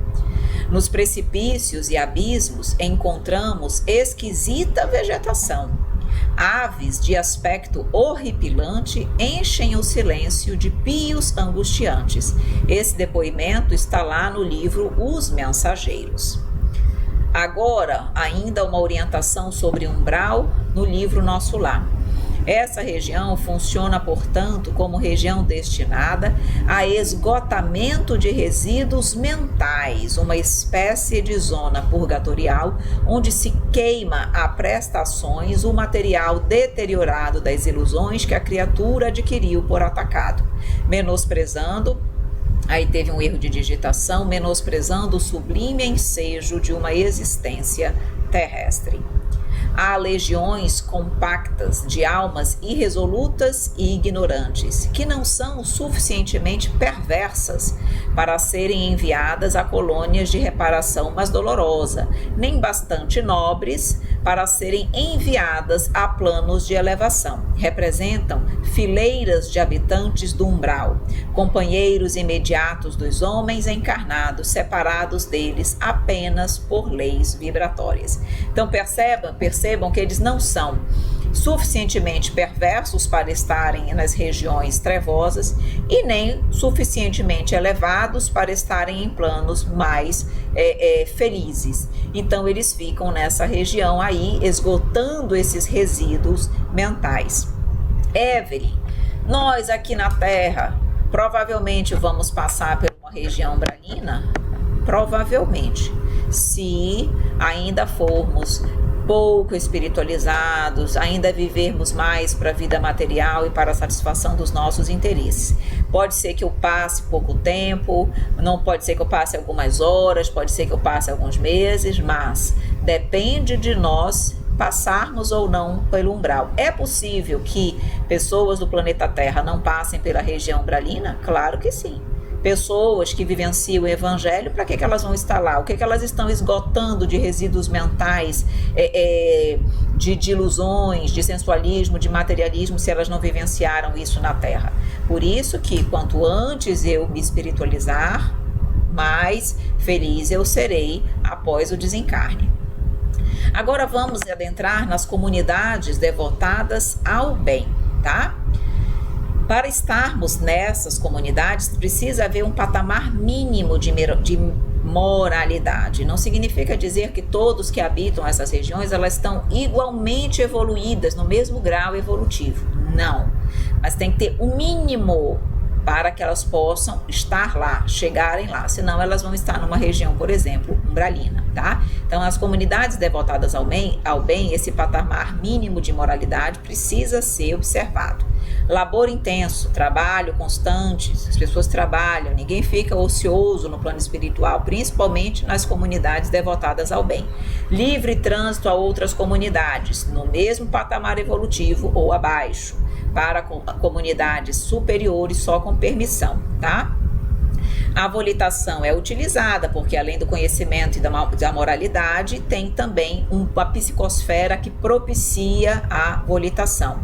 Nos precipícios e abismos encontramos esquisita vegetação. Aves de aspecto horripilante enchem o silêncio de pios angustiantes. Esse depoimento está lá no livro Os Mensageiros. Agora, ainda uma orientação sobre umbral no livro Nosso Lar. Essa região funciona, portanto, como região destinada a esgotamento de resíduos mentais, uma espécie de zona purgatorial onde se queima a prestações o material deteriorado das ilusões que a criatura adquiriu por atacado, menosprezando. Aí teve um erro de digitação, menosprezando o sublime ensejo de uma existência terrestre. Há legiões compactas de almas irresolutas e ignorantes, que não são suficientemente perversas para serem enviadas a colônias de reparação mais dolorosa, nem bastante nobres para serem enviadas a planos de elevação. Representam fileiras de habitantes do umbral, companheiros imediatos dos homens encarnados, separados deles apenas por leis vibratórias. Então percebam que eles não são suficientemente perversos para estarem nas regiões trevosas e nem suficientemente elevados para estarem em planos mais felizes. Então eles ficam nessa região aí, esgotando esses resíduos mentais. Evelyn, nós aqui na Terra provavelmente vamos passar por uma região umbralina? Provavelmente, se ainda formos pouco espiritualizados, ainda vivermos mais para a vida material e para a satisfação dos nossos interesses. Pode ser que eu passe pouco tempo, não pode ser que eu passe algumas horas, pode ser que eu passe alguns meses, mas depende de nós passarmos ou não pelo umbral. É possível que pessoas do planeta Terra não passem pela região umbralina? Claro que sim. Pessoas que vivenciam o evangelho, para que elas vão estar lá? O que elas estão esgotando de resíduos mentais, de ilusões, de sensualismo, de materialismo, se elas não vivenciaram isso na Terra? Por isso que quanto antes eu me espiritualizar, mais feliz eu serei após o desencarne. Agora vamos adentrar nas comunidades devotadas ao bem, tá? Para estarmos nessas comunidades, precisa haver um patamar mínimo de moralidade. Não significa dizer que todos que habitam essas regiões, elas estão igualmente evoluídas, no mesmo grau evolutivo. Não. Mas tem que ter um mínimo para que elas possam estar lá, chegarem lá. Senão elas vão estar numa região, por exemplo, umbralina, tá? Então, as comunidades devotadas ao bem, esse patamar mínimo de moralidade precisa ser observado. labor intenso, trabalho constante, as pessoas trabalham, ninguém fica ocioso no plano espiritual, principalmente nas comunidades devotadas ao bem. Livre trânsito a outras comunidades, no mesmo patamar evolutivo ou abaixo, para comunidades superiores só com permissão, tá? A volitação é utilizada porque, além do conhecimento e da moralidade, tem também uma psicosfera que propicia a volitação.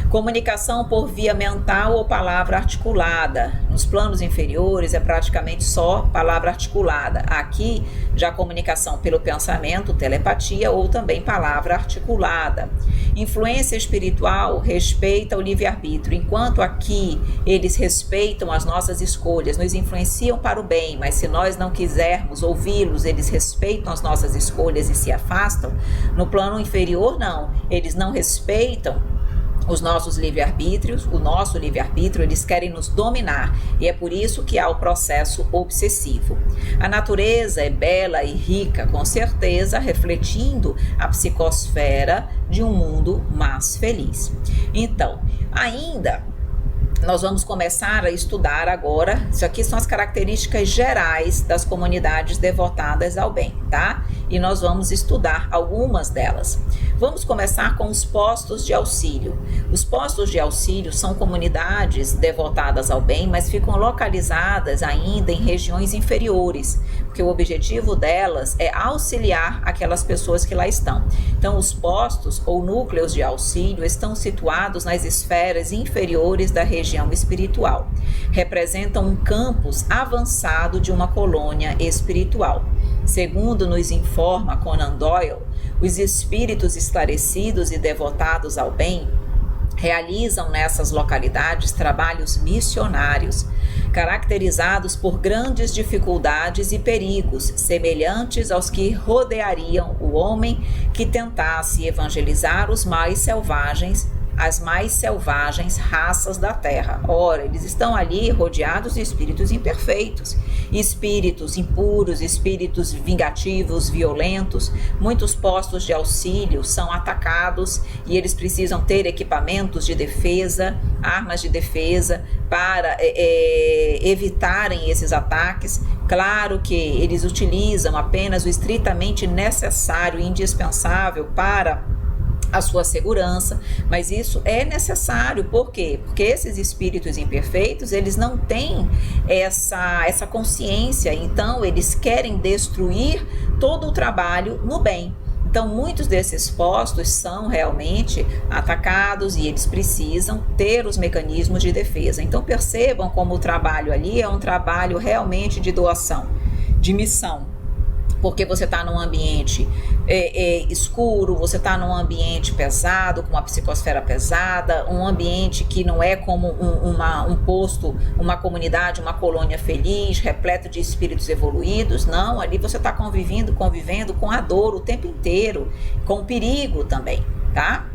Comunicação por via mental ou palavra articulada. Nos planos inferiores é praticamente só palavra articulada. Aqui, já comunicação pelo pensamento, telepatia ou também palavra articulada. Influência espiritual respeita o livre-arbítrio. Enquanto aqui eles respeitam as nossas escolhas, nos influenciam para o bem, mas se nós não quisermos ouvi-los, eles respeitam as nossas escolhas e se afastam. No plano inferior, não. Eles não respeitam os nossos livre-arbítrios, o nosso livre-arbítrio, eles querem nos dominar, e é por isso que há o processo obsessivo. A natureza é bela e rica, com certeza, refletindo a psicosfera de um mundo mais feliz. Então, ainda nós vamos começar a estudar agora, isso aqui são as características gerais das comunidades devotadas ao bem, tá? E nós vamos estudar algumas delas. Vamos começar com os postos de auxílio. Os postos de auxílio são comunidades devotadas ao bem, mas ficam localizadas ainda em regiões inferiores, porque o objetivo delas é auxiliar aquelas pessoas que lá estão. Então, os postos ou núcleos de auxílio estão situados nas esferas inferiores da região espiritual. Representam um campus avançado de uma colônia espiritual. Segundo nos informa Conan Doyle, os espíritos esclarecidos e devotados ao bem realizam nessas localidades trabalhos missionários, caracterizados por grandes dificuldades e perigos, semelhantes aos que rodeariam o homem que tentasse evangelizar as mais selvagens raças da terra. Ora, eles estão ali rodeados de espíritos imperfeitos, espíritos impuros, espíritos vingativos, violentos. Muitos postos de auxílio são atacados e eles precisam ter equipamentos de defesa, armas de defesa para evitarem esses ataques. Claro que eles utilizam apenas o estritamente necessário e indispensável para a sua segurança, mas isso é necessário. Por quê? Porque esses espíritos imperfeitos, eles não têm essa consciência, então eles querem destruir todo o trabalho no bem. Então, muitos desses postos são realmente atacados e eles precisam ter os mecanismos de defesa. Então, percebam como o trabalho ali é um trabalho realmente de doação, de missão. Porque você está num ambiente escuro, você está num ambiente pesado, com uma psicosfera pesada, um ambiente que não é como um posto, uma comunidade, uma colônia feliz, repleto de espíritos evoluídos. Não, ali você está convivendo com a dor o tempo inteiro, com o perigo também, tá?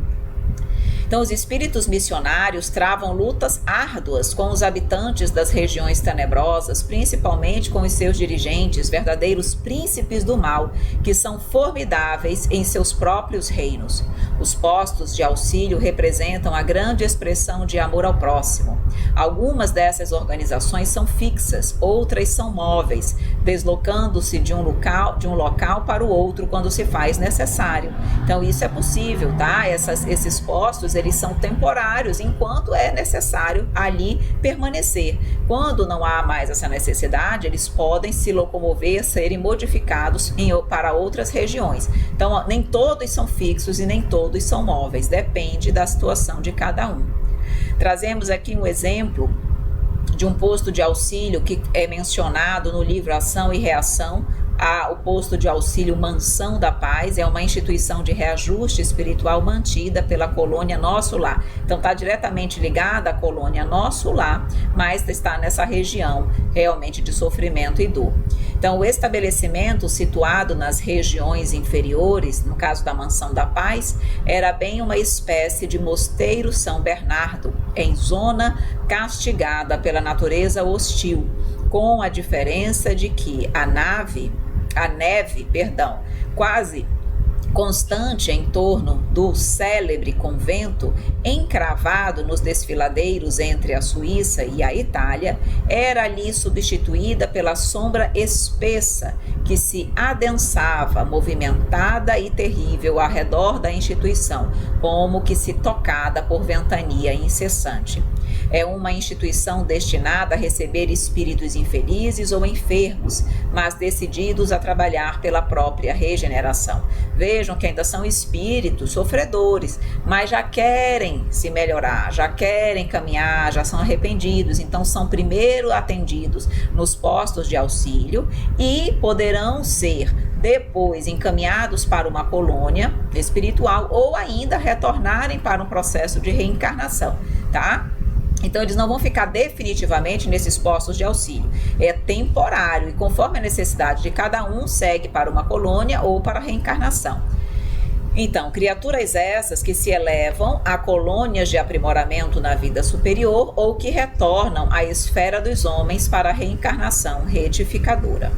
Então, os espíritos missionários travam lutas árduas com os habitantes das regiões tenebrosas, principalmente com os seus dirigentes, verdadeiros príncipes do mal, que são formidáveis em seus próprios reinos. Os postos de auxílio representam a grande expressão de amor ao próximo. Algumas dessas organizações são fixas, outras são móveis, deslocando-se de um local para o outro quando se faz necessário. Então, isso é possível, tá? Esses postos, eles são temporários, enquanto é necessário ali permanecer. Quando não há mais essa necessidade, eles podem se locomover, serem modificados para outras regiões. Então, nem todos são fixos e nem todos são móveis, depende da situação de cada um. Trazemos aqui um exemplo de um posto de auxílio que é mencionado no livro Ação e Reação. O posto de auxílio Mansão da Paz é uma instituição de reajuste espiritual mantida pela colônia Nosso Lar. Então está diretamente ligada à colônia Nosso Lar, mas está nessa região realmente de sofrimento e dor. Então, o estabelecimento situado nas regiões inferiores, no caso da Mansão da Paz, era bem uma espécie de mosteiro São Bernardo, em zona castigada pela natureza hostil, com a diferença de que a neve quase constante em torno do célebre convento, encravado nos desfiladeiros entre a Suíça e a Itália, era ali substituída pela sombra espessa que se adensava, movimentada e terrível ao redor da instituição, como que se tocada por ventania incessante. É uma instituição destinada a receber espíritos infelizes ou enfermos, mas decididos a trabalhar pela própria regeneração. Vejam que ainda são espíritos sofredores, mas já querem se melhorar, já querem caminhar, já são arrependidos, então são primeiro atendidos nos postos de auxílio e poderão ser depois encaminhados para uma colônia espiritual ou ainda retornarem para um processo de reencarnação, tá? Então, eles não vão ficar definitivamente nesses postos de auxílio. É temporário e conforme a necessidade de cada um, segue para uma colônia ou para a reencarnação. Então, criaturas essas que se elevam a colônias de aprimoramento na vida superior ou que retornam à esfera dos homens para a reencarnação retificadora.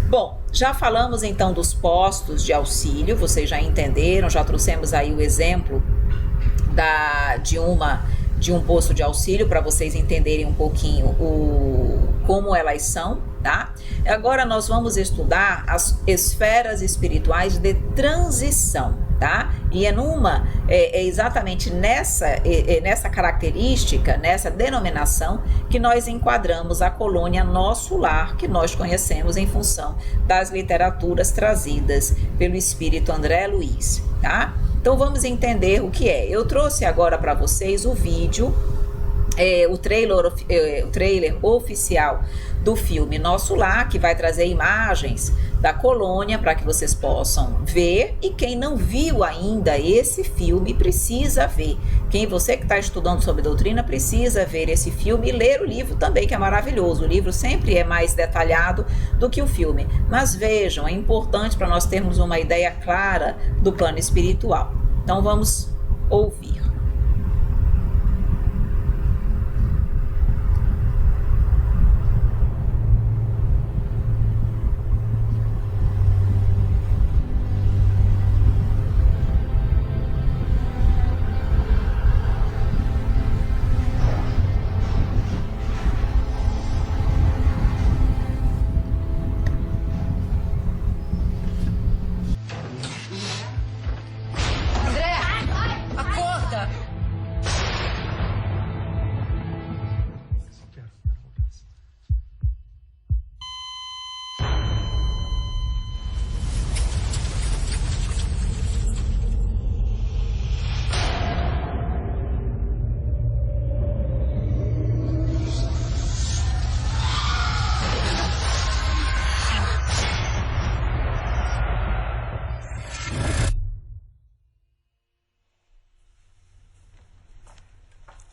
Bom, já falamos então dos postos de auxílio, vocês já entenderam, já trouxemos aí o exemplo de um posto de auxílio para vocês entenderem um pouquinho como elas são, tá? Agora nós vamos estudar as esferas espirituais de transição, tá? E é exatamente nessa característica, nessa denominação que nós enquadramos a colônia Nosso Lar, que nós conhecemos em função das literaturas trazidas pelo espírito André Luiz, tá? Então vamos entender o que é. Eu trouxe agora para vocês o vídeo, o trailer oficial do filme Nosso Lar, que vai trazer imagens da colônia para que vocês possam ver. E quem não viu ainda esse filme precisa ver. Você que está estudando sobre doutrina precisa ver esse filme e ler o livro também, que é maravilhoso. O livro sempre é mais detalhado do que o filme. Mas vejam, é importante para nós termos uma ideia clara do plano espiritual. Então vamos ouvir.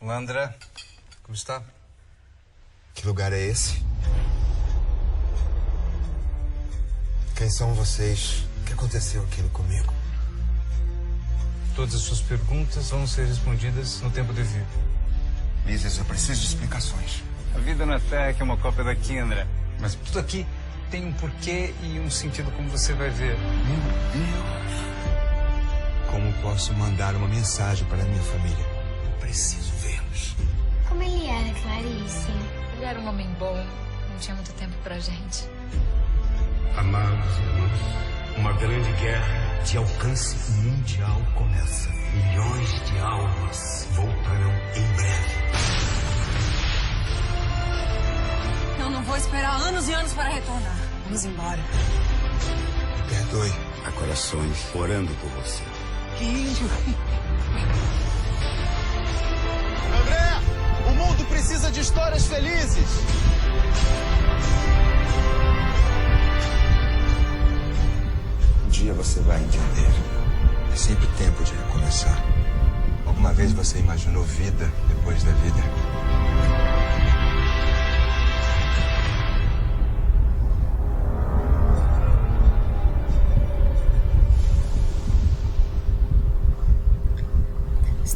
Landra, como está? Que lugar é esse? Quem são vocês? O que aconteceu aquilo comigo? Todas as suas perguntas vão ser respondidas no tempo devido. Mises, eu preciso de explicações. A vida na Terra é que é uma cópia daqui, André. Mas tudo aqui tem um porquê e um sentido, como você vai ver. Meu Deus! Como posso mandar uma mensagem para a minha família? Eu preciso vê-los. Como ele era, Clarice? Ele era um homem bom, não tinha muito tempo pra gente. Amados irmãos, uma grande guerra de alcance mundial começa. Milhões de almas voltarão em breve. Eu não vou esperar anos e anos para retornar. Vamos embora. Me perdoe. Há corações orando por você. Que índio. André, o mundo precisa de histórias felizes. Um dia você vai entender. É sempre tempo de recomeçar. Alguma vez você imaginou vida depois da vida?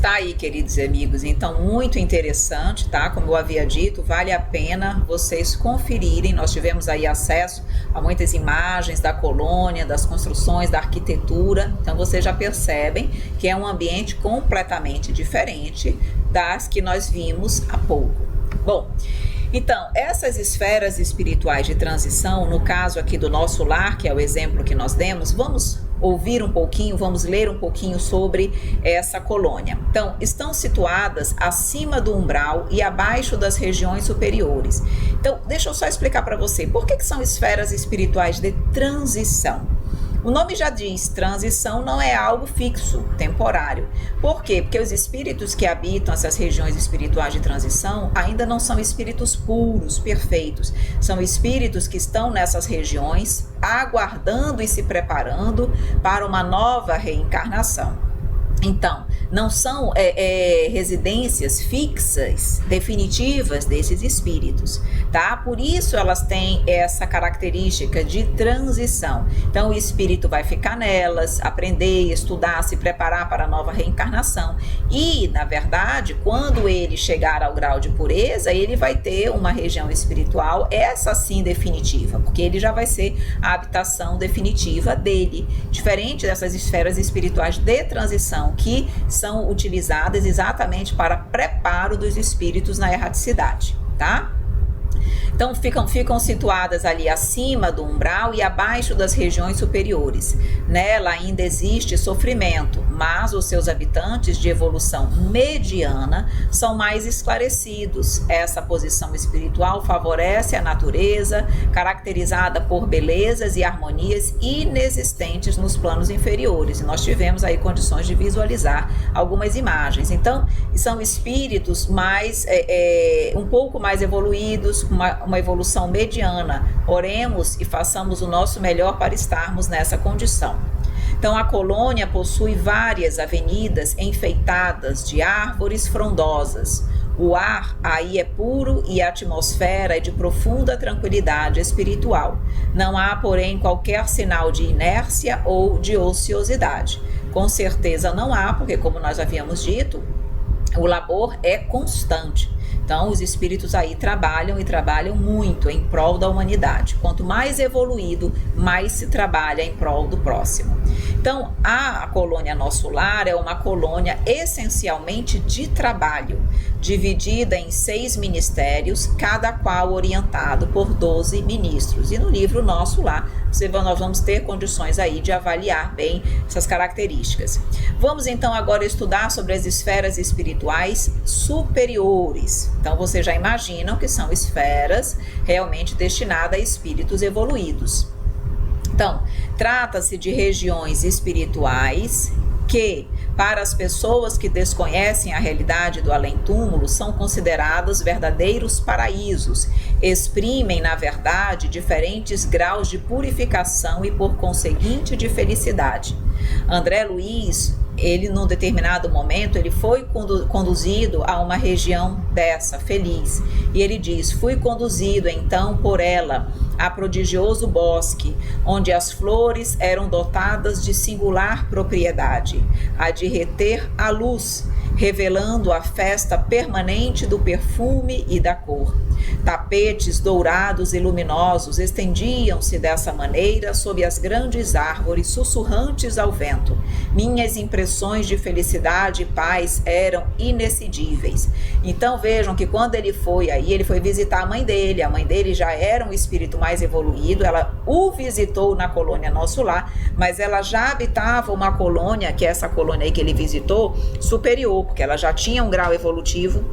Tá aí, queridos amigos, então muito interessante, tá? Como eu havia dito, vale a pena vocês conferirem. Nós tivemos aí acesso a muitas imagens da colônia, das construções, da arquitetura, então vocês já percebem que é um ambiente completamente diferente das que nós vimos há pouco. Bom, então, essas esferas espirituais de transição, no caso aqui do nosso lar, que é o exemplo que nós demos, vamos ouvir um pouquinho, vamos ler um pouquinho sobre essa colônia. Então, estão situadas acima do umbral e abaixo das regiões superiores. Então, deixa eu só explicar para você, por que são esferas espirituais de transição? O nome já diz, transição não é algo fixo, temporário. Por quê? Porque os espíritos que habitam essas regiões espirituais de transição ainda não são espíritos puros, perfeitos. São espíritos que estão nessas regiões aguardando e se preparando para uma nova reencarnação. Então, não são residências fixas, definitivas desses espíritos, tá? Por isso elas têm essa característica de transição. Então, o espírito vai ficar nelas, aprender, estudar, se preparar para a nova reencarnação. E, na verdade, quando ele chegar ao grau de pureza, ele vai ter uma região espiritual, essa sim definitiva, porque ele já vai ser a habitação definitiva dele, diferente dessas esferas espirituais de transição, que são utilizadas exatamente para preparo dos espíritos na erraticidade, tá? Então ficam situadas ali acima do umbral e abaixo das regiões superiores. Nela ainda existe sofrimento, mas os seus habitantes de evolução mediana são mais esclarecidos. Essa posição espiritual favorece a natureza, caracterizada por belezas e harmonias inexistentes nos planos inferiores. E nós tivemos aí condições de visualizar algumas imagens. Então, são espíritos mais um pouco mais evoluídos, uma evolução mediana. Oremos e façamos o nosso melhor para estarmos nessa condição. Então, a colônia possui várias avenidas enfeitadas de árvores frondosas. O ar aí é puro e a atmosfera é de profunda tranquilidade espiritual. Não há, porém, qualquer sinal de inércia ou de ociosidade. Com certeza não há, porque, como nós havíamos dito, o labor é constante. Então, os espíritos aí trabalham e trabalham muito em prol da humanidade. Quanto mais evoluído, mais se trabalha em prol do próximo. Então, a colônia Nosso Lar é uma colônia essencialmente de trabalho, dividida em 6 ministérios, cada qual orientado por 12 ministros. E no livro Nosso Lar, nós vamos ter condições aí de avaliar bem essas características. Vamos então agora estudar sobre as esferas espirituais superiores. Então, vocês já imaginam que são esferas realmente destinadas a espíritos evoluídos. Então, trata-se de regiões espirituais que, para as pessoas que desconhecem a realidade do além-túmulo, são considerados verdadeiros paraísos, exprimem, na verdade, diferentes graus de purificação e, por conseguinte, de felicidade. André Luiz, ele, num determinado momento, ele foi conduzido a uma região dessa, feliz. E ele diz, fui conduzido, então, por ela, a prodigioso bosque, onde as flores eram dotadas de singular propriedade, a de reter a luz, revelando a festa permanente do perfume e da cor. Tapetes dourados e luminosos estendiam-se dessa maneira sob as grandes árvores sussurrantes ao vento. Minhas impressões de felicidade e paz eram inexcedíveis. Então vejam que quando ele foi visitar a mãe dele já era um espírito mais evoluído, ela o visitou na colônia Nosso Lar, mas ela já habitava uma colônia, que é essa colônia aí que ele visitou, superior, porque ela já tinha um grau evolutivo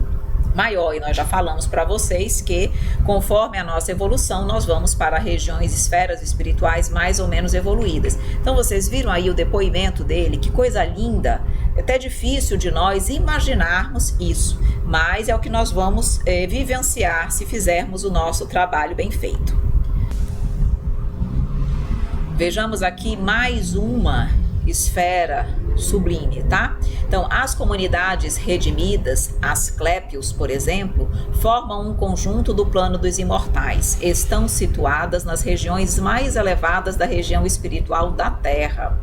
maior, e nós já falamos para vocês que, conforme a nossa evolução, nós vamos para regiões, esferas espirituais mais ou menos evoluídas. Então vocês viram aí o depoimento dele, que coisa linda, é até difícil de nós imaginarmos isso, mas é o que nós vamos vivenciar se fizermos o nosso trabalho bem feito. Vejamos aqui mais uma esfera sublime, tá? Então, as comunidades redimidas, as clépios, por exemplo, formam um conjunto do plano dos imortais. Estão situadas nas regiões mais elevadas da região espiritual da Terra.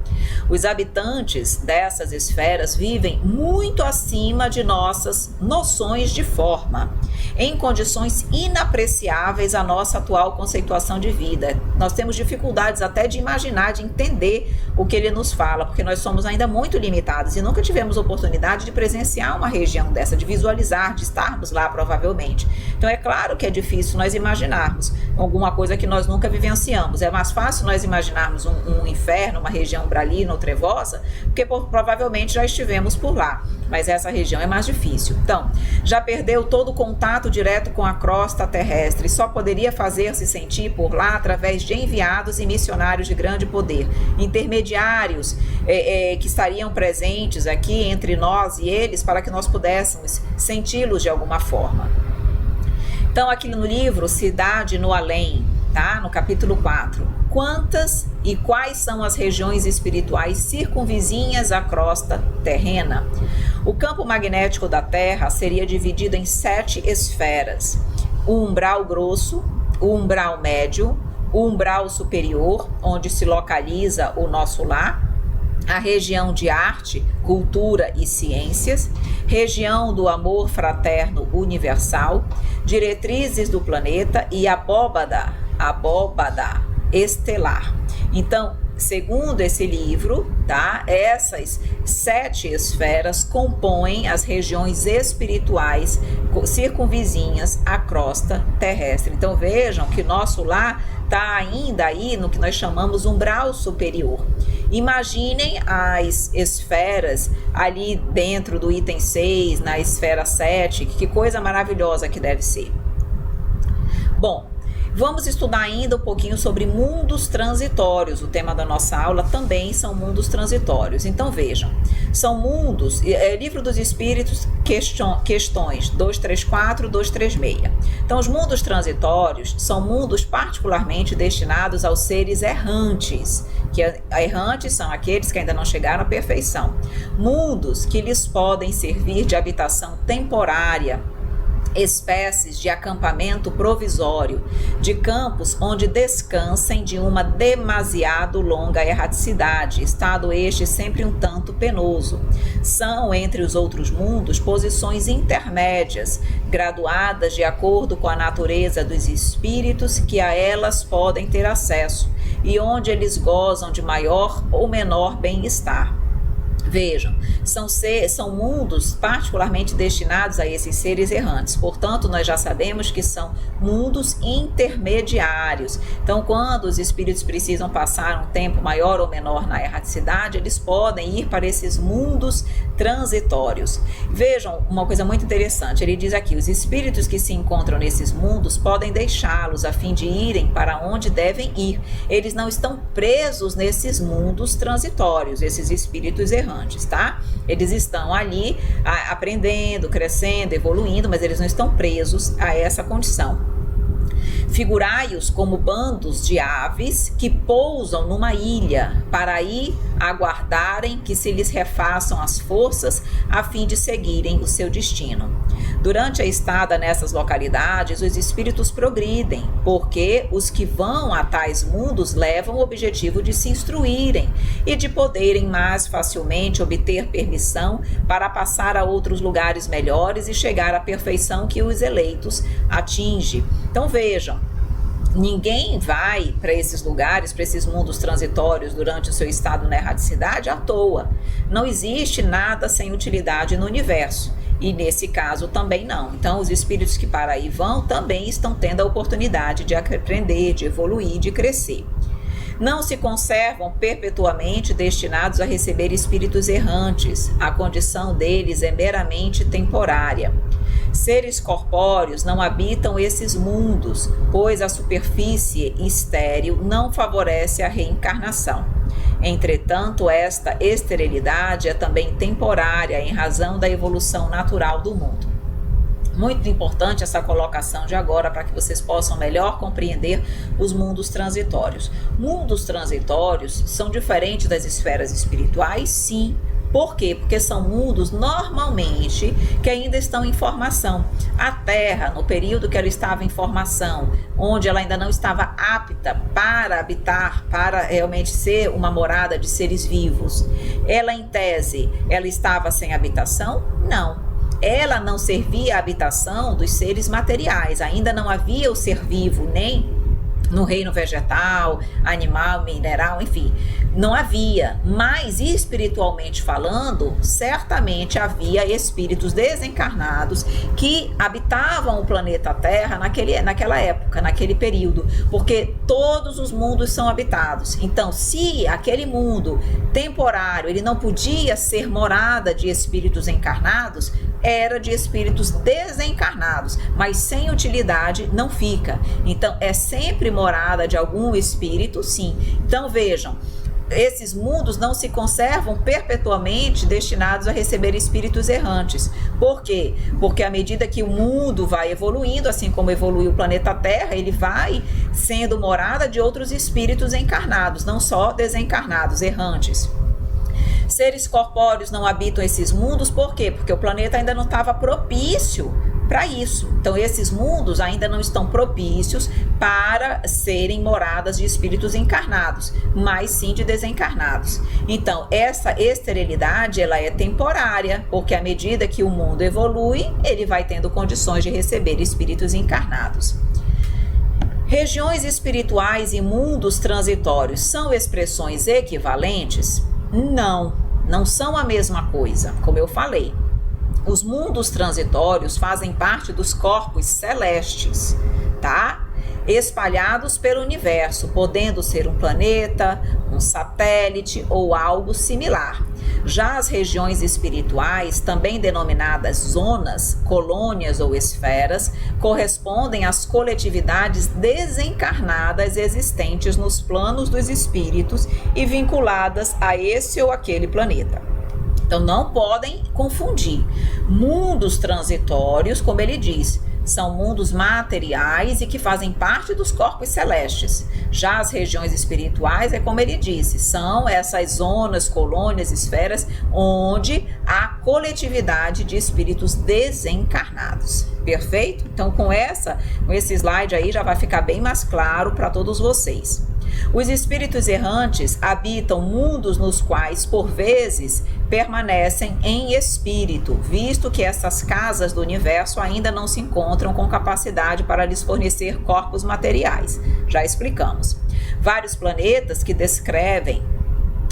Os habitantes dessas esferas vivem muito acima de nossas noções de forma, em condições inapreciáveis à nossa atual conceituação de vida. Nós temos dificuldades até de imaginar, de entender o que ele nos fala, porque nós somos ainda muito limitados e nunca tivemos oportunidade de presenciar uma região dessa, de visualizar, de estarmos lá provavelmente. Então é claro que é difícil nós imaginarmos alguma coisa que nós nunca vivenciamos. É mais fácil nós imaginarmos um inferno, uma região umbralina ou trevosa, porque provavelmente já estivemos por lá, mas essa região é mais difícil. Então, já perdeu todo o contato direto com a crosta terrestre, só poderia fazer-se sentir por lá através de enviados e missionários de grande poder, intermediários que estariam presentes aqui entre nós e eles para que nós pudéssemos senti-los de alguma forma. Então, aqui no livro Cidade no Além, tá? No capítulo 4, quantas e quais são as regiões espirituais circunvizinhas à crosta terrena? O campo magnético da Terra seria dividido em 7 esferas: o umbral grosso, o umbral médio, o umbral superior, onde se localiza o nosso lar, a região de arte, cultura e ciências, região do amor fraterno universal, diretrizes do planeta e abóbada estelar. Então, segundo esse livro, tá? Essas 7 esferas compõem as regiões espirituais circunvizinhas à crosta terrestre. Então vejam que nosso lar está ainda aí no que nós chamamos umbral superior. Imaginem as esferas ali dentro do item 6, na esfera 7, que coisa maravilhosa que deve ser. Bom, vamos estudar ainda um pouquinho sobre mundos transitórios. O tema da nossa aula também são mundos transitórios. Então vejam, são mundos, Livro dos Espíritos, questões 234, 236. Então os mundos transitórios são mundos particularmente destinados aos seres errantes, que errantes são aqueles que ainda não chegaram à perfeição. Mundos que lhes podem servir de habitação temporária, espécies de acampamento provisório, de campos onde descansem de uma demasiado longa erraticidade, estado este sempre um tanto penoso. São, entre os outros mundos, posições intermédias, graduadas de acordo com a natureza dos espíritos que a elas podem ter acesso, e onde eles gozam de maior ou menor bem-estar. Vejam, são mundos particularmente destinados a esses seres errantes. Portanto, nós já sabemos que são mundos intermediários. Então, quando os espíritos precisam passar um tempo maior ou menor na erraticidade, eles podem ir para esses mundos transitórios. Vejam uma coisa muito interessante. Ele diz aqui, os espíritos que se encontram nesses mundos podem deixá-los a fim de irem para onde devem ir. Eles não estão presos nesses mundos transitórios, esses espíritos errantes. Tá? Eles estão ali aprendendo, crescendo, evoluindo, mas eles não estão presos a essa condição. Figurai-os como bandos de aves que pousam numa ilha para aí aguardarem que se lhes refaçam as forças a fim de seguirem o seu destino. Durante a estada nessas localidades, os espíritos progridem, porque os que vão a tais mundos levam o objetivo de se instruírem e de poderem mais facilmente obter permissão para passar a outros lugares melhores e chegar à perfeição que os eleitos atingem. Então vejam, ninguém vai para esses lugares, para esses mundos transitórios durante o seu estado na erraticidade à toa. Não existe nada sem utilidade no universo. E nesse caso também não. Então os espíritos que para aí vão também estão tendo a oportunidade de aprender, de evoluir, de crescer. Não se conservam perpetuamente destinados a receber espíritos errantes. A condição deles é meramente temporária. Seres corpóreos não habitam esses mundos, pois a superfície estéril não favorece a reencarnação. Entretanto, esta esterilidade é também temporária em razão da evolução natural do mundo. Muito importante essa colocação de agora para que vocês possam melhor compreender os mundos transitórios. Mundos transitórios são diferentes das esferas espirituais, sim, Por quê? Porque são mundos normalmente que ainda estão em formação. A Terra, no período que ela estava em formação, onde ela ainda não estava apta para habitar, para realmente ser uma morada de seres vivos, ela em tese, ela estava sem habitação? Não. Ela não servia à habitação dos seres materiais, ainda não havia o ser vivo, nem no reino vegetal, animal, mineral, enfim, não havia, mas espiritualmente falando, certamente havia espíritos desencarnados que habitavam o planeta Terra naquela época, naquele período, porque todos os mundos são habitados. Então, se aquele mundo temporário, ele não podia ser morada de espíritos encarnados, era de espíritos desencarnados, mas sem utilidade não fica. Então, é sempre morada de algum espírito, sim. Então, vejam, esses mundos não se conservam perpetuamente destinados a receber espíritos errantes. Por quê? Porque à medida que o mundo vai evoluindo, assim como evolui o planeta Terra, ele vai sendo morada de outros espíritos encarnados, não só desencarnados, errantes. Seres corpóreos não habitam esses mundos, por quê? Porque o planeta ainda não estava propício para isso. Então, esses mundos ainda não estão propícios para serem moradas de espíritos encarnados, mas sim de desencarnados. Então, essa esterilidade, ela é temporária, porque à medida que o mundo evolui, ele vai tendo condições de receber espíritos encarnados. Regiões espirituais e mundos transitórios são expressões equivalentes? Não são a mesma coisa, como eu falei. Os mundos transitórios fazem parte dos corpos celestes, tá? Espalhados pelo universo, podendo ser um planeta, um satélite ou algo similar. Já as regiões espirituais, também denominadas zonas, colônias ou esferas, correspondem às coletividades desencarnadas existentes nos planos dos espíritos e vinculadas a esse ou aquele planeta. Então não podem confundir. Mundos transitórios, como ele diz, são mundos materiais e que fazem parte dos corpos celestes. Já as regiões espirituais, é como ele disse, são essas zonas, colônias, esferas, onde há coletividade de espíritos desencarnados. Perfeito? Então, com esse slide aí já vai ficar bem mais claro para todos vocês. Os espíritos errantes habitam mundos nos quais, por vezes, permanecem em espírito, visto que essas casas do universo ainda não se encontram com capacidade para lhes fornecer corpos materiais. Já explicamos. Vários planetas que descrevem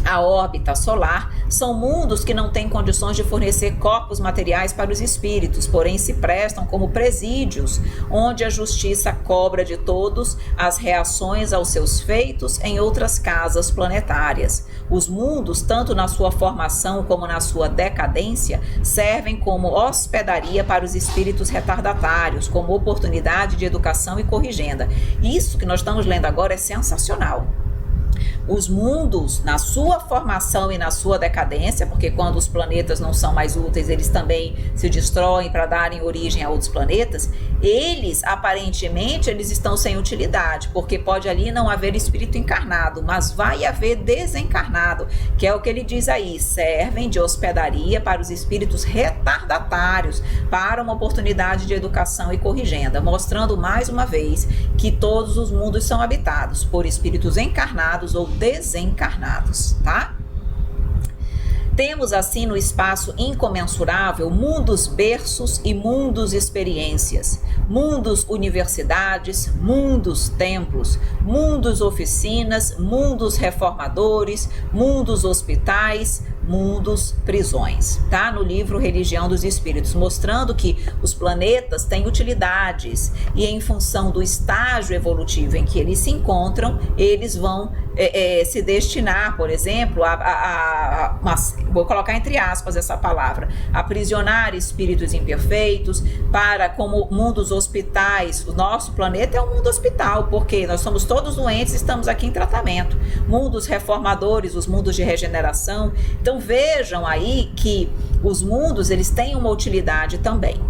a órbita solar são mundos que não têm condições de fornecer corpos materiais para os espíritos, porém se prestam como presídios, onde a justiça cobra de todos as reações aos seus feitos em outras casas planetárias. Os mundos, tanto na sua formação como na sua decadência, servem como hospedaria para os espíritos retardatários, como oportunidade de educação e corrigenda. Isso que nós estamos lendo agora é sensacional. Os mundos, na sua formação e na sua decadência, porque quando os planetas não são mais úteis, eles também se destroem para darem origem a outros planetas, eles, aparentemente, eles estão sem utilidade, porque pode ali não haver espírito encarnado, mas vai haver desencarnado, que é o que ele diz aí, servem de hospedaria para os espíritos retardatários, para uma oportunidade de educação e corrigenda, mostrando mais uma vez que todos os mundos são habitados por espíritos encarnados ou desencarnados, tá? Temos assim no espaço incomensurável mundos berços e mundos experiências, mundos universidades, mundos templos, mundos oficinas, mundos reformadores, mundos hospitais, mundos prisões, tá? No livro Religião dos Espíritos, mostrando que os planetas têm utilidades e em função do estágio evolutivo em que eles se encontram, eles vão se destinar, por exemplo, vou colocar entre aspas essa palavra, aprisionar espíritos imperfeitos para, como mundos hospitais. O nosso planeta é um mundo hospital, porque nós somos todos doentes e estamos aqui em tratamento. Mundos reformadores, os mundos de regeneração. Então vejam aí que os mundos, eles têm uma utilidade também.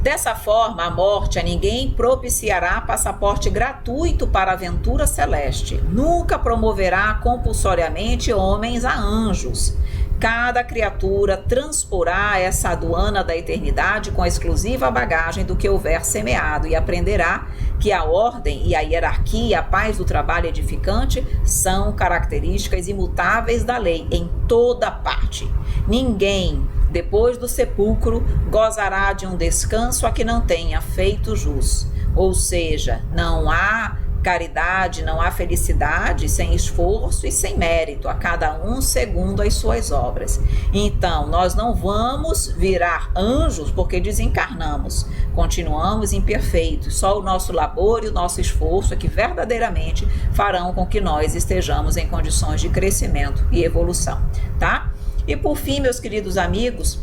Dessa forma, a morte a ninguém propiciará passaporte gratuito para a aventura celeste. Nunca promoverá compulsoriamente homens a anjos. cada criatura transporá essa aduana da eternidade com a exclusiva bagagem do que houver semeado e aprenderá que a ordem e a hierarquia e a paz do trabalho edificante são características imutáveis da lei em toda parte. Ninguém, depois do sepulcro, gozará de um descanso a que não tenha feito jus. Ou seja, não há caridade, não há felicidade sem esforço e sem mérito, a cada um segundo as suas obras. Então, nós não vamos virar anjos porque desencarnamos. Continuamos imperfeitos. Só o nosso labor e o nosso esforço é que verdadeiramente farão com que nós estejamos em condições de crescimento e evolução, tá? E por fim, meus queridos amigos,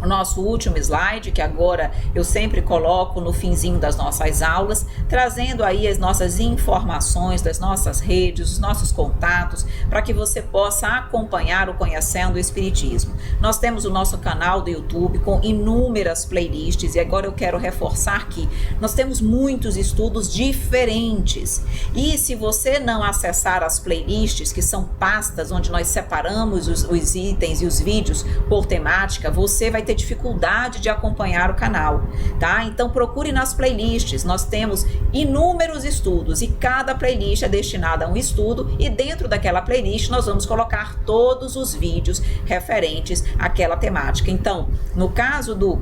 o nosso último slide, que agora eu sempre coloco no finzinho das nossas aulas, trazendo aí as nossas informações das nossas redes, os nossos contatos, para que você possa acompanhar o Conhecendo o Espiritismo. Nós temos o nosso canal do YouTube com inúmeras playlists, e agora eu quero reforçar que nós temos muitos estudos diferentes. E se você não acessar as playlists, que são pastas onde nós separamos os itens e os vídeos por temática, você vai ter dificuldade de acompanhar o canal, tá? Então procure nas playlists, nós temos inúmeros estudos e cada playlist é destinada a um estudo e dentro daquela playlist nós vamos colocar todos os vídeos referentes àquela temática. Então, no caso do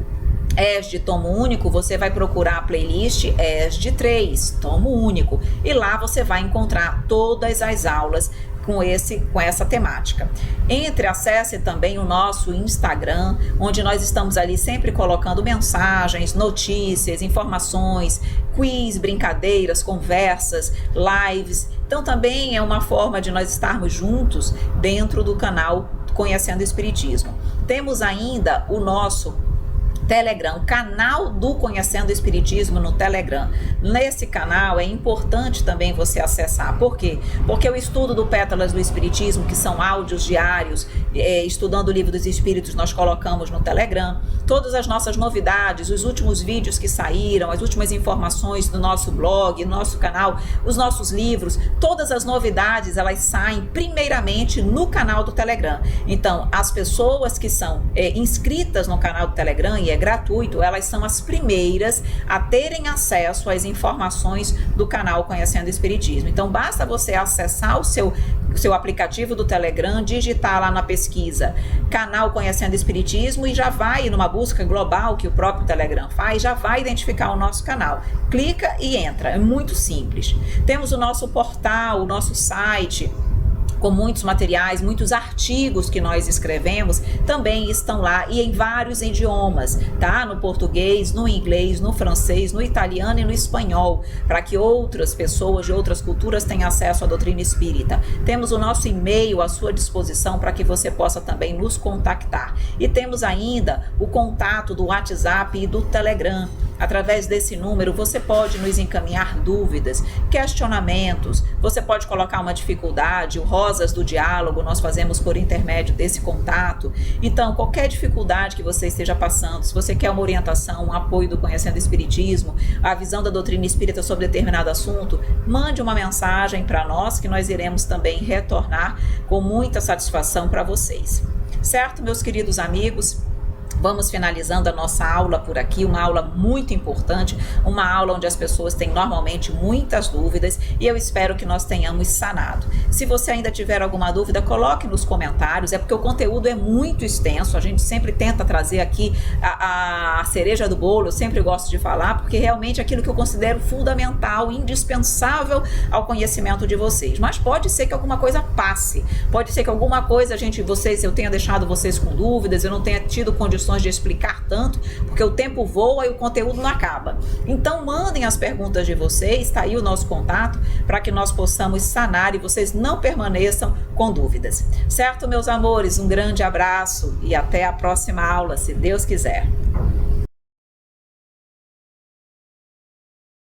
ESD Tomo Único, você vai procurar a playlist ESD 3, Tomo Único, e lá você vai encontrar todas as aulas com essa temática. Acesse também o nosso Instagram, onde nós estamos ali sempre colocando mensagens, notícias, informações, quiz, brincadeiras, conversas, lives. Então também é uma forma de nós estarmos juntos dentro do canal Conhecendo o Espiritismo. Temos ainda o nosso Telegram, canal do Conhecendo o Espiritismo no Telegram. Nesse canal é importante também você acessar. Por quê? Porque o estudo do Pétalas do Espiritismo, que são áudios diários, estudando o Livro dos Espíritos, nós colocamos no Telegram. Todas as nossas novidades, os últimos vídeos que saíram, as últimas informações do nosso blog, no nosso canal, os nossos livros, todas as novidades, elas saem primeiramente no canal do Telegram. Então, as pessoas que são inscritas no canal do Telegram, e é gratuito, elas são as primeiras a terem acesso às informações do canal Conhecendo o Espiritismo. Então basta você acessar o seu aplicativo do Telegram, digitar lá na pesquisa canal Conhecendo o Espiritismo e já vai numa busca global que o próprio Telegram faz, já vai identificar o nosso canal. Clica e entra, é muito simples. Temos o nosso portal, o nosso site, com muitos materiais, muitos artigos que nós escrevemos, também estão lá e em vários idiomas, tá? No português, no inglês, no francês, no italiano e no espanhol, para que outras pessoas de outras culturas tenham acesso à doutrina espírita. Temos o nosso e-mail à sua disposição para que você possa também nos contactar. E temos ainda o contato do WhatsApp e do Telegram. Através desse número você pode nos encaminhar dúvidas, questionamentos, você pode colocar uma dificuldade, o Rosas do Diálogo nós fazemos por intermédio desse contato. Então, qualquer dificuldade que você esteja passando, se você quer uma orientação, um apoio do Conhecendo o Espiritismo, a visão da doutrina espírita sobre determinado assunto, mande uma mensagem para nós que nós iremos também retornar com muita satisfação para vocês. Certo, meus queridos amigos? Vamos finalizando a nossa aula por aqui, uma aula muito importante, uma aula onde as pessoas têm normalmente muitas dúvidas e eu espero que nós tenhamos sanado. Se você ainda tiver alguma dúvida, coloque nos comentários, é porque o conteúdo é muito extenso, a gente sempre tenta trazer aqui a cereja do bolo, eu sempre gosto de falar, porque realmente é aquilo que eu considero fundamental, indispensável ao conhecimento de vocês. Mas pode ser que alguma coisa passe, pode ser que alguma coisa eu tenha deixado vocês com dúvidas, eu não tenha tido condições de explicar tanto, porque o tempo voa e o conteúdo não acaba. Então mandem as perguntas de vocês, está aí o nosso contato, para que nós possamos sanar e vocês não permaneçam com dúvidas. Certo, meus amores? Um grande abraço e até a próxima aula, se Deus quiser.